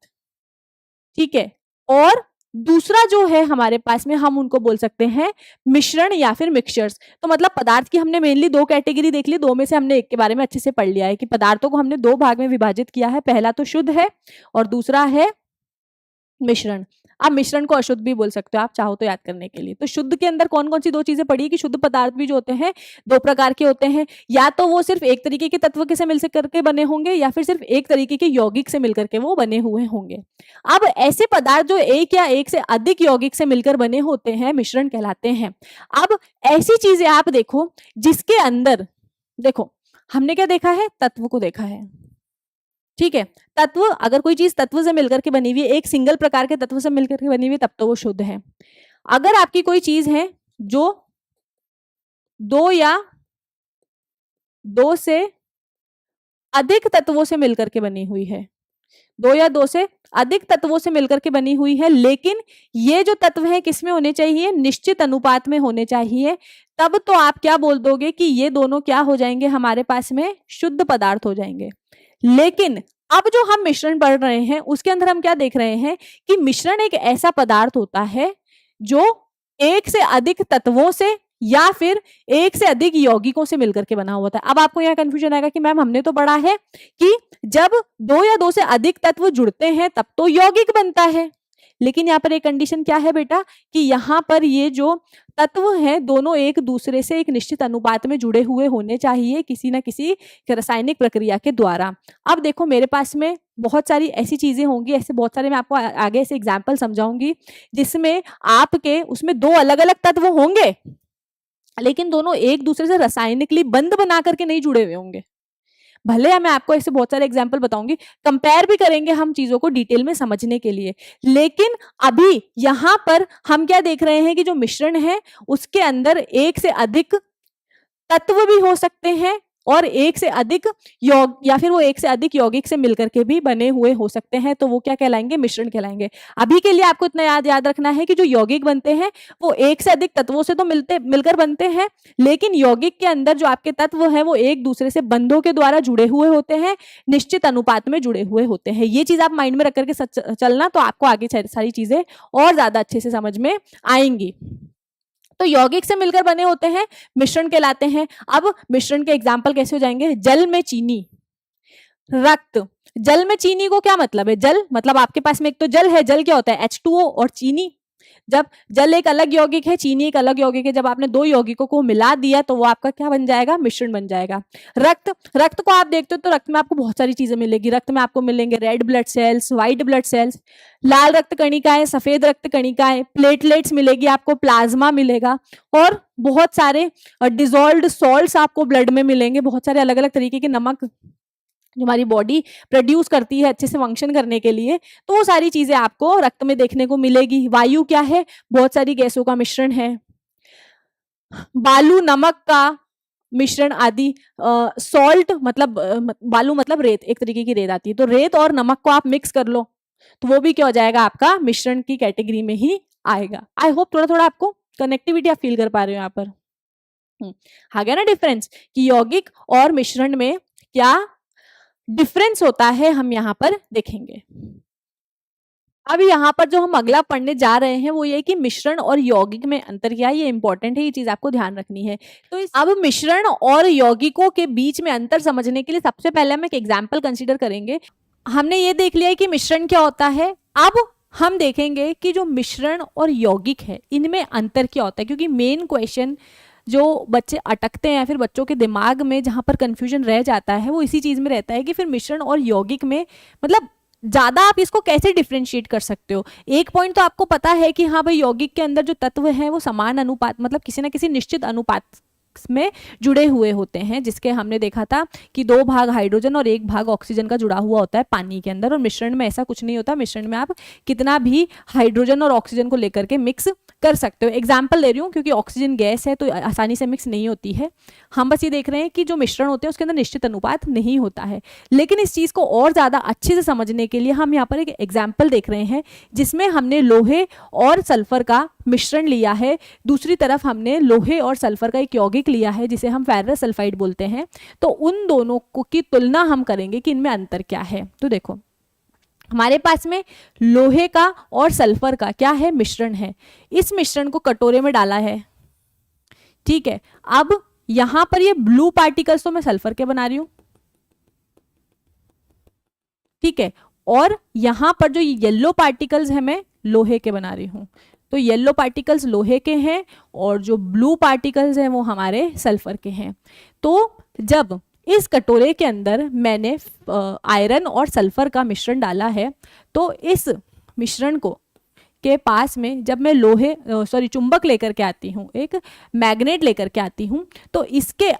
ठीक है। और दूसरा जो है हमारे पास में, हम उनको बोल सकते हैं मिश्रण या फिर मिक्सचर्स। तो मतलब पदार्थ की हमने मेनली दो कैटेगरी देख ली, दो में से हमने एक के बारे में अच्छे से पढ़ लिया है कि पदार्थों को हमने दो भाग में विभाजित किया है, पहला तो शुद्ध है और दूसरा है मिश्रण। आप मिश्रण को अशुद्ध भी बोल सकते हो आप चाहो तो याद करने के लिए। तो शुद्ध के अंदर कौन कौन सी दो चीजें पड़ी कि शुद्ध पदार्थ भी जो होते हैं दो प्रकार के होते हैं, या तो वो सिर्फ एक तरीके के तत्व के से मिल करके बने होंगे या फिर सिर्फ एक तरीके के यौगिक से मिलकर के वो बने हुए होंगे। अब ऐसे पदार्थ जो एक या एक से अधिक यौगिक से मिलकर बने होते हैं मिश्रण कहलाते हैं। अब ऐसी चीजें आप देखो जिसके अंदर, देखो हमने क्या देखा है, तत्व को देखा है, ठीक है। तत्व, अगर कोई चीज तत्व से मिलकर के बनी हुई है, एक सिंगल प्रकार के तत्व से मिलकर के बनी हुई है, तब तो वो शुद्ध है। अगर आपकी कोई चीज है जो दो या दो से अधिक तत्वों से मिलकर के बनी हुई है, दो या दो से अधिक तत्वों से मिलकर के बनी हुई है, लेकिन ये जो तत्व है किसमें होने चाहिए, निश्चित अनुपात में होने चाहिए, तब तो आप क्या बोल दोगे कि ये दोनों क्या हो जाएंगे, हमारे पास में शुद्ध पदार्थ हो जाएंगे। लेकिन अब जो हम मिश्रण पढ़ रहे हैं उसके अंदर हम क्या देख रहे हैं कि मिश्रण एक ऐसा पदार्थ होता है जो एक से अधिक तत्वों से या फिर एक से अधिक यौगिकों से मिलकर के बना हुआ था। अब आपको यहाँ कंफ्यूजन आएगा कि मैम हमने तो पढ़ा है कि जब दो या दो से अधिक तत्व जुड़ते हैं तब तो यौगिक बनता है, लेकिन यहाँ पर एक कंडीशन क्या है बेटा कि यहाँ पर ये जो तत्व हैं दोनों एक दूसरे से एक निश्चित अनुपात में जुड़े हुए होने चाहिए किसी ना किसी रासायनिक प्रक्रिया के द्वारा। अब देखो मेरे पास में बहुत सारी ऐसी चीजें होंगी, ऐसे बहुत सारे मैं आपको आगे ऐसे एग्जाम्पल समझाऊंगी जिसमें आपके उसमें दो अलग अलग तत्व होंगे लेकिन दोनों एक दूसरे से रासायनिकली बंध बना करके नहीं जुड़े हुए होंगे। भले मैं आपको ऐसे बहुत सारे एग्जाम्पल बताऊंगी, कंपेयर भी करेंगे हम चीजों को डिटेल में समझने के लिए, लेकिन अभी यहां पर हम क्या देख रहे हैं कि जो मिश्रण है उसके अंदर एक से अधिक तत्व भी हो सकते हैं और एक से अधिक या फिर वो एक से अधिक यौगिक से मिलकर के भी बने हुए हो सकते हैं, तो वो क्या कहलाएंगे, मिश्रण कहलाएंगे। अभी के लिए आपको इतना याद रखना है कि जो यौगिक बनते हैं वो एक से अधिक तत्वों से तो मिलकर बनते हैं, लेकिन यौगिक के अंदर जो आपके तत्व है वो एक दूसरे से बंधों के द्वारा जुड़े हुए होते हैं, निश्चित अनुपात में जुड़े हुए होते हैं। ये चीज आप माइंड में रख करके चलना, तो आपको आगे सारी चीजें और ज्यादा अच्छे से समझ में आएंगी। तो यौगिक से मिलकर बने होते हैं, मिश्रण कहलाते हैं। अब मिश्रण के एग्जाम्पल कैसे हो जाएंगे, जल में चीनी, रक्त। जल में चीनी को क्या मतलब है, जल मतलब आपके पास में एक तो जल है, जल क्या होता है H2O, और चीनी, जब जल एक अलग यौगिक है चीनी एक अलग यौगिक है, जब आपने दो यौगिकों को मिला दिया तो वो आपका क्या बन जाएगा, मिश्रण बन जाएगा। रक्त, रक्त को आप देखते हो तो रक्त में आपको बहुत सारी चीजें मिलेगी। रक्त में आपको मिलेंगे red blood cells, white blood cells, लाल रक्त कणिकाएं, सफेद रक्त कणिकाएं, प्लेटलेट्स मिलेगी आपको, प्लाज्मा मिलेगा, और बहुत सारे डिजोल्व्ड सॉल्ट्स आपको ब्लड में मिलेंगे। बहुत सारे अलग अलग तरीके के नमक जो हमारी बॉडी प्रोड्यूस करती है अच्छे से फंक्शन करने के लिए, तो वो सारी चीजें आपको रक्त में देखने को मिलेगी। वायु क्या है, बहुत सारी गैसों का मिश्रण है। बालू नमक का मिश्रण आदि, सॉल्ट मतलब बालू मतलब रेत, एक तरीके की रेत आती है, तो रेत और नमक को आप मिक्स कर लो तो वो भी क्या हो जाएगा, आपका मिश्रण की कैटेगरी में ही आएगा। आई होप थोड़ा थोड़ा आपको कनेक्टिविटी आप फील कर पा रहे हो यहाँ पर। आ गया ना डिफरेंस कि यौगिक और मिश्रण में क्या डिफरेंस होता है, हम यहाँ पर देखेंगे। अब यहाँ पर जो हम अगला पढ़ने जा रहे हैं वो ये कि मिश्रण और यौगिक में अंतर क्या है, ये इंपॉर्टेंट है, ये चीज आपको ध्यान रखनी है। तो अब मिश्रण और यौगिकों के बीच में अंतर समझने के लिए सबसे पहले हम एक एग्जाम्पल कंसिडर करेंगे। हमने ये देख लिया है कि मिश्रण क्या होता है, अब हम देखेंगे कि जो मिश्रण और यौगिक है इनमें अंतर क्या होता है, क्योंकि मेन क्वेश्चन जो बच्चे अटकते हैं या फिर बच्चों के दिमाग में जहां पर कंफ्यूजन रह जाता है वो इसी चीज में रहता है कि फिर मिश्रण और यौगिक में मतलब ज्यादा आप इसको कैसे डिफ्रेंशिएट कर सकते हो। एक पॉइंट तो आपको पता है कि हाँ भाई यौगिक के अंदर जो तत्व हैं वो समान अनुपात मतलब किसी ना किसी निश्चित अनुपात में जुड़े हुए होते हैं, जिसके हमने देखा था कि 2 भाग हाइड्रोजन और 1 भाग ऑक्सीजन का जुड़ा हुआ होता है पानी के अंदर। और मिश्रण में ऐसा कुछ नहीं होता, मिश्रण में आप कितना भी हाइड्रोजन और ऑक्सीजन को लेकर के मिक्स कर सकते हो। एग्जाम्पल ले रही हूँ क्योंकि ऑक्सीजन गैस है तो आसानी से मिक्स नहीं होती है। हम बस ये देख रहे हैं कि जो मिश्रण होते हैं उसके अंदर निश्चित अनुपात नहीं होता है। लेकिन इस चीज़ को और ज़्यादा अच्छे से समझने के लिए हम यहाँ पर एक एग्जाम्पल देख रहे हैं जिसमें हमने लोहे और सल्फर का मिश्रण लिया है, दूसरी तरफ हमने लोहे और सल्फर का एक यौगिक लिया है जिसे हम फेरस सल्फाइड बोलते हैं। तो उन दोनों की तुलना हम करेंगे कि इनमें अंतर क्या है। तो देखो हमारे पास में लोहे का और सल्फर का क्या है, मिश्रण है। इस मिश्रण को कटोरे में डाला है, ठीक है। अब यहां पर ये ब्लू पार्टिकल्स तो मैं सल्फर के बना रही हूं, ठीक है, और यहां पर जो येलो पार्टिकल्स है मैं लोहे के बना रही हूं। तो येलो पार्टिकल्स लोहे के हैं और जो ब्लू पार्टिकल्स हैं वो हमारे सल्फर के हैं। तो जब इस कटोरे के अंदर मैंने आयरन और सल्फर का मिश्रण डाला है तो इस मिश्रण को के पास में जब मैं चुंबक लेकर के आती हूँ, एक मैग्नेट लेकर के आती हूँ, तो इसके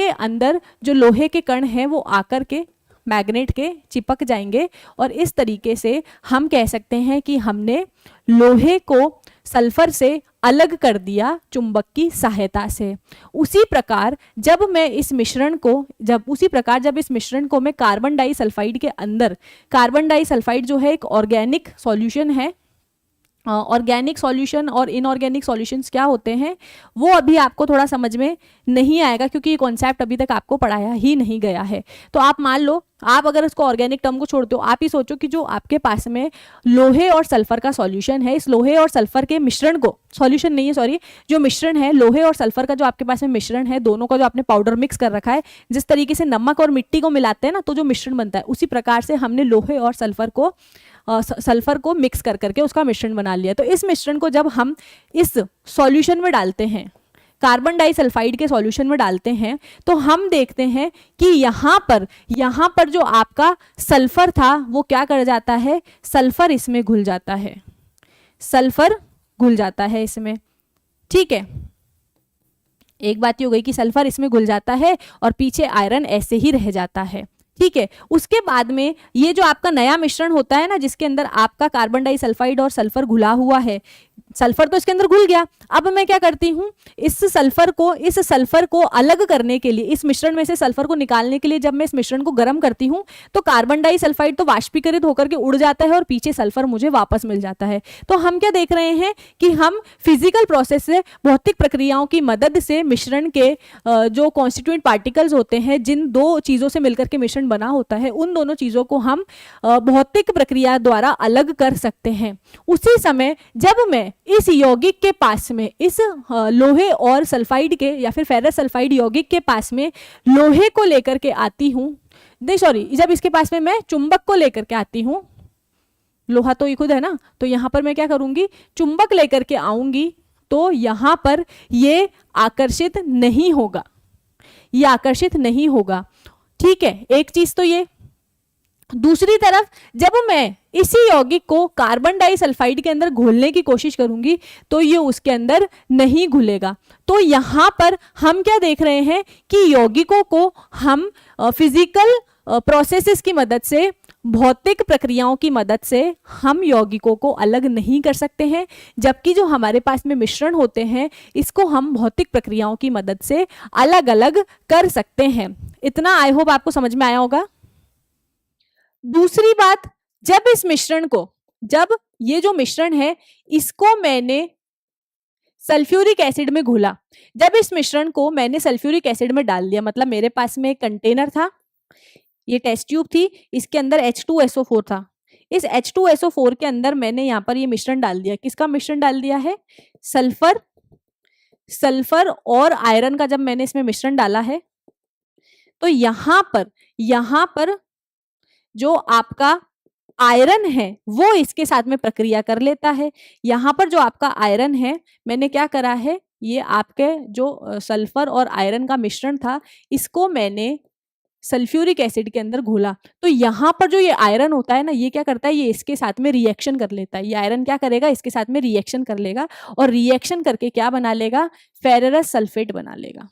अंदर जो लोहे के कण हैं वो आकर के मैग्नेट के चिपक जाएंगे और इस तरीके से हम कह सकते हैं कि हमने लोहे को सल्फर से अलग कर दिया चुंबक की सहायता से। उसी प्रकार जब इस मिश्रण को मैं कार्बन डाइसल्फाइड के अंदर, कार्बन डाइसल्फाइड जो है एक ऑर्गेनिक सॉल्यूशन है, ऑर्गेनिक सॉल्यूशन और इनऑर्गेनिक सॉल्यूशंस क्या होते हैं वो अभी आपको थोड़ा समझ में नहीं आएगा क्योंकि ये कॉन्सेप्ट अभी तक आपको पढ़ाया ही नहीं गया है। तो आप मान लो आप अगर इसको ऑर्गेनिक टर्म को छोड़ते हो, आप ही सोचो कि जो आपके पास में लोहे और सल्फर का सॉल्यूशन है, इस लोहे और सल्फर के मिश्रण को, सॉल्यूशन नहीं है सॉरी, जो मिश्रण है लोहे और सल्फर का जो आपके पास में मिश्रण है, दोनों का जो आपने पाउडर मिक्स कर रखा है, जिस तरीके से नमक और मिट्टी को मिलाते हैं ना तो जो मिश्रण बनता है, उसी प्रकार से हमने लोहे और सल्फर को मिक्स कर करके उसका मिश्रण बना लिया। तो इस मिश्रण को जब हम इस सॉल्यूशन में डालते हैं, कार्बन डाइसल्फाइड के सॉल्यूशन में डालते हैं, तो हम देखते हैं कि यहाँ पर जो आपका सल्फर था वो क्या कर जाता है, सल्फर इसमें घुल जाता है, सल्फर घुल जाता है इसमें, ठीक है। एक बात ये हो गई कि सल्फर इसमें घुल जाता है और पीछे आयरन ऐसे ही रह जाता है, ठीक है। उसके बाद में ये जो आपका नया मिश्रण होता है ना, जिसके अंदर आपका कार्बन डाइसल्फाइड और सल्फर घुला हुआ है, सल्फर तो इसके अंदर घुल गया। अब मैं क्या करती हूँ, इस सल्फर को अलग करने के लिए, इस मिश्रण में से सल्फर को निकालने के लिए जब मैं इस मिश्रण को गर्म करती हूँ तो कार्बन डाइसल्फाइड तो वाष्पीकृत होकर के उड़ जाता है और पीछे सल्फर मुझे वापस मिल जाता है। तो हम क्या देख रहे हैं कि हम फिजिकल प्रोसेस से, भौतिक प्रक्रियाओं की मदद से मिश्रण के जो कॉन्स्टिट्यूएंट पार्टिकल्स होते हैं, जिन दो चीज़ों से मिलकर के मिश्रण बना होता है, उन दोनों चीज़ों को हम भौतिक प्रक्रिया द्वारा अलग कर सकते हैं। उसी समय जब मैं इस यौगिक के पास में, इस लोहे और सल्फाइड के या फिर फेरस सल्फाइड यौगिक के पास में लोहे को लेकर के आती हूँ, जब इसके पास में मैं चुंबक को लेकर के आती हूँ, लोहा तो ये खुद है ना, तो यहाँ पर मैं क्या करूँगी, चुंबक लेकर के आऊँगी, तो यहाँ पर ये आकर्षित नहीं होगा, ये आकर्षित नहीं होगा, ठीक है। एक चीज़ तो ये। दूसरी तरफ जब मैं इसी यौगिक को कार्बन डाइसल्फाइड के अंदर घोलने की कोशिश करूंगी तो ये उसके अंदर नहीं घुलेगा। तो यहाँ पर हम क्या देख रहे हैं कि यौगिकों को हम फिजिकल प्रोसेसेस की मदद से, भौतिक प्रक्रियाओं की मदद से हम यौगिकों को अलग नहीं कर सकते हैं, जबकि जो हमारे पास में मिश्रण होते हैं इसको हम भौतिक प्रक्रियाओं की मदद से अलग अलग कर सकते हैं। इतना आई होप आपको समझ में आया होगा। दूसरी बात, जब ये जो मिश्रण है इसको मैंने सल्फ्यूरिक एसिड में घोला, जब इस मिश्रण को मैंने सल्फ्यूरिक एसिड में डाल दिया, मतलब मेरे पास में एक कंटेनर था, ये टेस्ट ट्यूब थी, इसके अंदर H2SO4 था, इस H2SO4 के अंदर मैंने यहाँ पर ये मिश्रण डाल दिया। किसका मिश्रण डाल दिया है? सल्फर और आयरन का जब मैंने इसमें मिश्रण डाला है तो यहाँ पर जो आपका आयरन है वो इसके साथ में प्रक्रिया कर लेता है। यहाँ पर जो आपका आयरन है, मैंने क्या करा है, ये आपके जो सल्फर और आयरन का मिश्रण था इसको मैंने सल्फ्यूरिक एसिड के अंदर घोला। तो यहाँ पर जो ये आयरन होता है ना, ये क्या करता है, ये इसके साथ में रिएक्शन कर लेता है। ये आयरन क्या करेगा, इसके साथ में रिएक्शन कर लेगा और रिएक्शन करके क्या बना लेगा, फेररस सल्फेट बना लेगा।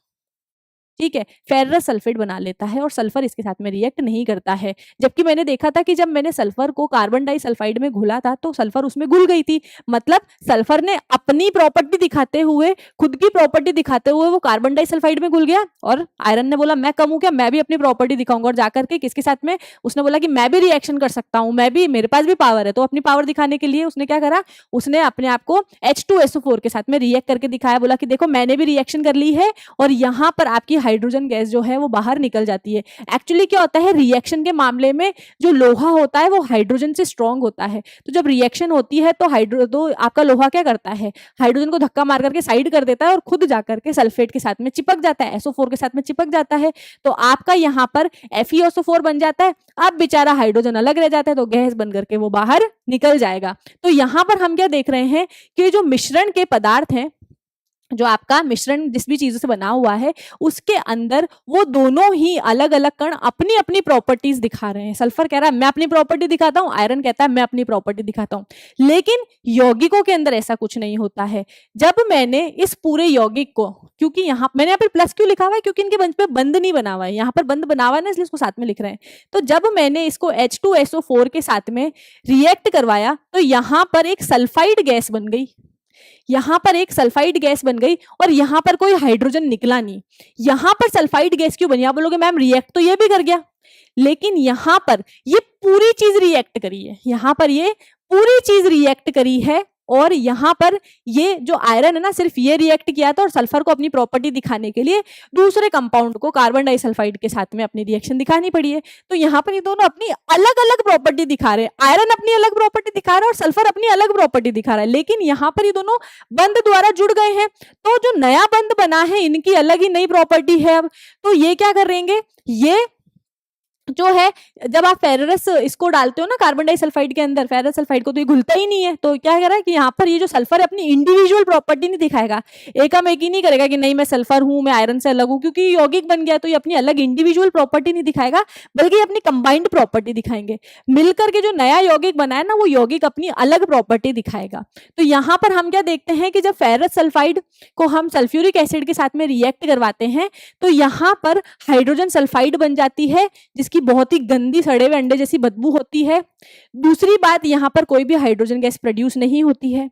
ठीक है, फेररस सल्फेट बना लेता है और सल्फर इसके साथ में रिएक्ट नहीं करता है। जबकि मैंने देखा था कि जब मैंने सल्फर को कार्बन डाइसल्फाइड में घुला था तो सल्फर उसमें घुल गई थी। मतलब सल्फर ने अपनी प्रॉपर्टी दिखाते हुए, खुद की प्रॉपर्टी दिखाते हुए वो कार्बन डाइसल्फाइड में घुल गया और आयरन ने बोला मैं कम हूं क्या, मैं भी अपनी प्रॉपर्टी दिखाऊंगा। और जाकर के किसके साथ में, उसने बोला कि मैं भी रिएक्शन कर सकता हूं, मैं भी, मेरे पास भी पावर है। तो अपनी पावर दिखाने के लिए उसने क्या करा, उसने अपने आप को H2SO4 के साथ में रिएक्ट करके दिखाया। बोला कि देखो मैंने भी रिएक्शन कर ली है और यहाँ पर आपकी हाइड्रोजन गैस जो है वो बाहर निकल जाती है। एक्चुअली क्या होता है, रिएक्शन के मामले में जो लोहा होता है वो हाइड्रोजन से स्ट्रांग होता है। तो जब रिएक्शन होती है तो आपका लोहा क्या करता है, हाइड्रोजन को धक्का मार करके साइड कर देता है और खुद जाकर के सल्फेट के साथ में चिपक जाता है, SO4 के साथ में चिपक जाता है। तो आपका यहाँ पर FeSO4 बन जाता है। अब बेचारा हाइड्रोजन अलग रह जाता है तो गैस बन करके वो बाहर निकल जाएगा। तो यहाँ पर हम क्या देख रहे हैं कि जो मिश्रण के पदार्थ हैं, जो आपका मिश्रण जिस भी चीजों से बना हुआ है उसके अंदर वो दोनों ही अलग अलग कण अपनी अपनी प्रॉपर्टीज दिखा रहे हैं। सल्फर कह रहा है मैं अपनी प्रॉपर्टी दिखाता हूं, आयरन कहता है मैं अपनी प्रॉपर्टी दिखाता हूं। लेकिन यौगिकों के अंदर ऐसा कुछ नहीं होता है। जब मैंने इस पूरे यौगिक को, क्योंकि यहाँ मैंने यहाँ पर प्लस क्यों लिखा हुआ है, क्योंकि इनके पे बंद नहीं बना हुआ है, यहाँ पर बंद बना हुआ है ना, इसलिए इसको साथ में लिख रहे हैं। तो जब मैंने इसको H2SO4 के साथ में रिएक्ट करवाया तो यहाँ पर एक सल्फाइड गैस बन गई, यहां पर एक सल्फाइड गैस बन गई और यहां पर कोई हाइड्रोजन निकला नहीं। यहां पर सल्फाइड गैस क्यों बनी, आप बोलोगे मैम रिएक्ट तो ये भी कर गया, लेकिन यहां पर ये पूरी चीज रिएक्ट करी है, यहां पर ये पूरी चीज रिएक्ट करी है। और यहां पर ये जो आयरन है ना, सिर्फ ये रिएक्ट किया था और सल्फर को अपनी प्रॉपर्टी दिखाने के लिए दूसरे कंपाउंड को कार्बन डाइसल्फाइड के साथ में अपनी रिएक्शन दिखानी पड़ी है। तो यहाँ पर ये दोनों अपनी अलग अलग प्रॉपर्टी दिखा रहे हैं, आयरन अपनी अलग प्रॉपर्टी दिखा रहा है और सल्फर अपनी अलग प्रॉपर्टी दिखा रहा है। लेकिन यहाँ पर ये दोनों बंध द्वारा जुड़ गए हैं। तो जो नया बंध बना है इनकी अलग ही नई प्रॉपर्टी है। अब तो ये क्या करेंगे, ये जो है जब आप फेररस इसको डालते हो ना कार्बन डाइसल्फाइड के अंदर, फेररस सल्फाइड को, तो ये घुलता ही नहीं है। तो क्या कह रहा है कि यहाँ पर ये जो सल्फर है अपनी इंडिविजुअल प्रॉपर्टी नहीं दिखाएगा, एकम एक ही नहीं करेगा कि नहीं मैं सल्फर हूं, मैं आयरन से अलग हूं, क्योंकि यौगिक बन गया तो ये अपनी अलग इंडिविजुअल प्रॉपर्टी नहीं दिखाएगा, बल्कि अपनी कंबाइंड प्रॉपर्टी दिखाएंगे। मिलकर के जो नया यौगिक बना है ना, वो यौगिक अपनी अलग प्रॉपर्टी दिखाएगा। तो यहाँ पर हम क्या देखते हैं कि जब फेरस सल्फाइड को हम सल्फ्यूरिक एसिड के साथ में रिएक्ट करवाते हैं तो यहाँ पर हाइड्रोजन सल्फाइड बन जाती है, जिसकी बहुत ही गंदी सड़े हुए अंडे जैसी बदबू होती है। दूसरी बात, यहां पर कोई भी हाइड्रोजन गैस प्रोड्यूस नहीं होती है।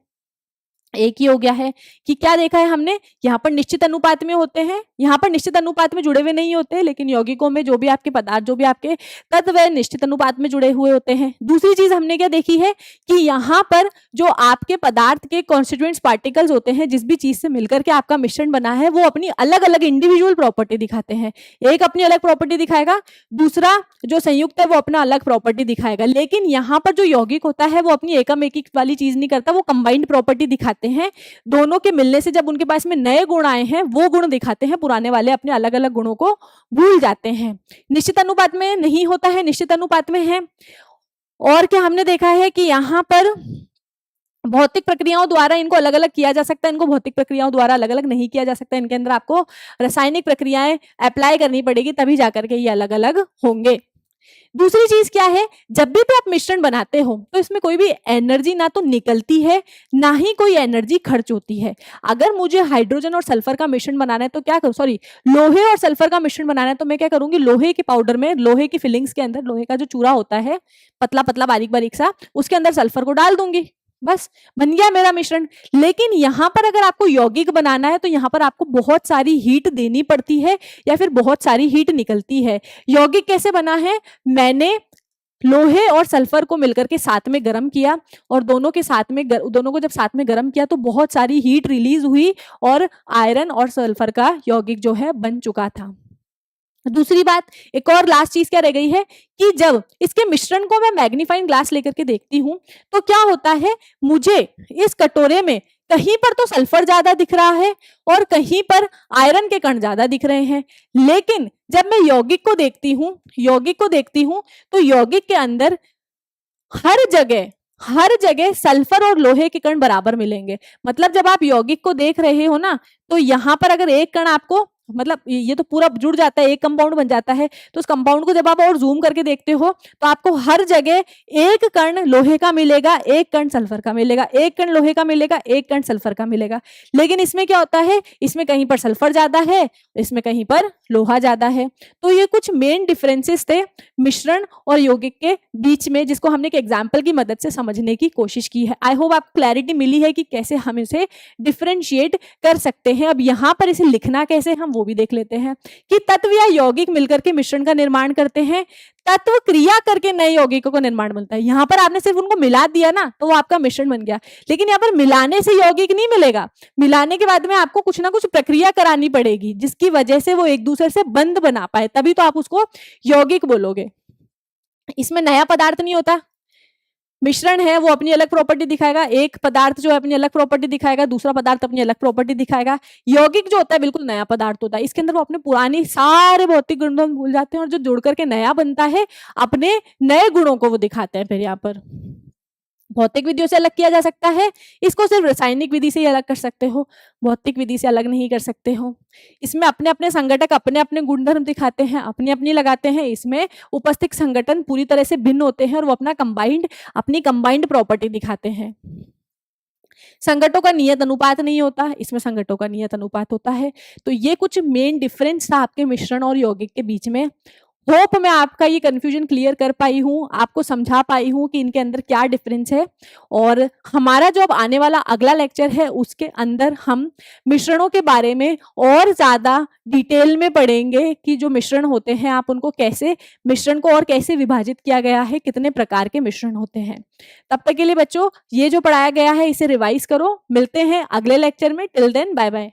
एक ही हो गया है कि क्या देखा है हमने, यहाँ पर निश्चित अनुपात में होते हैं, यहाँ पर निश्चित अनुपात में जुड़े हुए नहीं होते, लेकिन यौगिकों में जो भी आपके पदार्थ, जो भी आपके तत्व है निश्चित अनुपात में जुड़े हुए होते हैं। दूसरी चीज हमने क्या देखी है कि यहाँ पर जो आपके पदार्थ के कॉन्स्टिट्यूएंट्स पार्टिकल्स होते हैं, जिस भी चीज से मिलकर के आपका मिश्रण बना है, वो अपनी अलग अलग इंडिविजुअल प्रॉपर्टी दिखाते हैं। एक अपनी अलग प्रॉपर्टी दिखाएगा, दूसरा जो संयुक्त है वो अपना अलग प्रॉपर्टी दिखाएगा। लेकिन यहाँ पर जो यौगिक होता है वो अपनी एकम एक वाली चीज नहीं करता, वो कंबाइंड प्रॉपर्टी दिखाते हैं। दोनों के मिलने से जब उनके पास में नए गुण आए हैं वो गुण दिखाते हैं, पुराने वाले अपने अलग अलग गुणों को भूल जाते हैं। निश्चित अनुपात में नहीं होता है, निश्चित अनुपात में है। और क्या हमने देखा है कि यहाँ पर भौतिक प्रक्रियाओं द्वारा इनको अलग अलग किया जा सकता है, इनको भौतिक प्रक्रियाओं द्वारा अलग अलग नहीं किया जा सकता। इनके अंदर आपको रासायनिक प्रक्रियाएं अप्लाई करनी पड़ेगी, तभी जाकर के ये अलग अलग होंगे। दूसरी चीज क्या है, जब भी आप मिश्रण बनाते हो तो इसमें कोई भी एनर्जी ना तो निकलती है ना ही कोई एनर्जी खर्च होती है। अगर मुझे हाइड्रोजन और सल्फर का मिश्रण बनाना है तो क्या करूं, सॉरी लोहे और सल्फर का मिश्रण बनाना है तो मैं क्या करूंगी, लोहे के पाउडर में, लोहे की फिलिंग्स के अंदर, लोहे का जो चूरा होता है पतला पतला बारीक बारीक सा, उसके अंदर सल्फर को डाल दूंगी, बस बन गया मेरा मिश्रण। लेकिन यहाँ पर अगर आपको यौगिक बनाना है तो यहाँ पर आपको बहुत सारी हीट देनी पड़ती है या फिर बहुत सारी हीट निकलती है। यौगिक कैसे बना है, मैंने लोहे और सल्फर को मिलकर के साथ में गर्म किया और दोनों को जब साथ में गर्म किया तो बहुत सारी हीट रिलीज हुई और आयरन और सल्फर का यौगिक जो है बन चुका था। दूसरी बात, एक और लास्ट चीज क्या रह गई है कि जब इसके मिश्रण को मैं मैग्नीफाइंग ग्लास लेकर के देखती हूं तो क्या होता है, मुझे इस कटोरे में कहीं पर तो सल्फर ज्यादा दिख रहा है और कहीं पर आयरन के कण ज्यादा दिख रहे हैं। लेकिन जब मैं यौगिक को देखती हूं तो यौगिक के अंदर हर जगह सल्फर और लोहे के कण बराबर मिलेंगे। मतलब जब आप यौगिक को देख रहे हो ना, तो यहां पर अगर एक कण आपको, मतलब ये तो पूरा जुड़ जाता है, एक कंपाउंड बन जाता है, तो उस कंपाउंड को जब आप और जूम करके देखते हो तो आपको हर जगह एक कण लोहे का मिलेगा, एक कण सल्फर का मिलेगा, एक कण लोहे का मिलेगा, एक कण सल्फर का मिलेगा। लेकिन इसमें क्या होता है, इसमें कहीं पर सल्फर ज्यादा है, इसमें कहीं पर लोहा ज्यादा है। तो ये कुछ मेन डिफरेंसेस थे मिश्रण और यौगिक के बीच में, जिसको हमने एक एग्जाम्पल की मदद से समझने की कोशिश की है। आई होप आपको क्लैरिटी मिली है कि कैसे हम इसे डिफरेंशिएट कर सकते हैं। अब यहाँ पर इसे लिखना कैसे, हम वो भी देख लेते हैं कि तत्व या यौगिक मिलकर के मिश्रण का निर्माण करते हैं, तत्व क्रिया करके नए यौगिकों का निर्माण बनता है। यहाँ पर आपने सिर्फ उनको मिला दिया ना तो वो आपका मिश्रण बन गया, लेकिन यहाँ पर मिलाने से यौगिक नहीं मिलेगा। मिलाने के बाद में आपको कुछ ना कुछ प्रक्रिया करानी पड़ेगी जिसकी वजह से वो एक दूसरे से बंध बना पाए, तभी तो आप उसको यौगिक बोलोगे। इसमें नया पदार्थ नहीं होता, मिश्रण है वो अपनी अलग प्रॉपर्टी दिखाएगा, एक पदार्थ जो है अपनी अलग प्रॉपर्टी दिखाएगा, दूसरा पदार्थ अपनी अलग प्रॉपर्टी दिखाएगा। यौगिक जो होता है बिल्कुल नया पदार्थ होता है, इसके अंदर वो अपने पुरानी सारे भौतिक गुणों भूल जाते हैं और जो जुड़ करके नया बनता है अपने नए गुणों को वो दिखाते हैं। फिर यहाँ पर भौतिक विधियों से अलग किया जा सकता है, इसको सिर्फ रासायनिक विधि से ही अलग कर सकते हो, भौतिक विधि से अलग नहीं कर सकते हो। इसमें अपने अपने संगठक अपने अपने गुणधर्म दिखाते हैं, अपनी अपनी लगाते हैं। इसमें उपस्थित संगठन पूरी तरह से भिन्न होते हैं और वो अपनी कंबाइंड प्रॉपर्टी दिखाते हैं। संगठों का नियत अनुपात नहीं होता, इसमें संगठों का नियत अनुपात होता है। तो ये कुछ मेन डिफरेंस था आपके मिश्रण और यौगिक के बीच में। होप मैं आपका ये कंफ्यूजन क्लियर कर पाई हूँ, आपको समझा पाई हूँ कि इनके अंदर क्या डिफरेंस है। और हमारा जो अब आने वाला अगला लेक्चर है उसके अंदर हम मिश्रणों के बारे में और ज्यादा डिटेल में पढ़ेंगे कि जो मिश्रण होते हैं आप उनको कैसे, मिश्रण को और कैसे विभाजित किया गया है, कितने प्रकार के मिश्रण होते हैं। तब तक के लिए बच्चों ये जो पढ़ाया गया है इसे रिवाइज करो। मिलते हैं अगले लेक्चर में। Till then bye bye.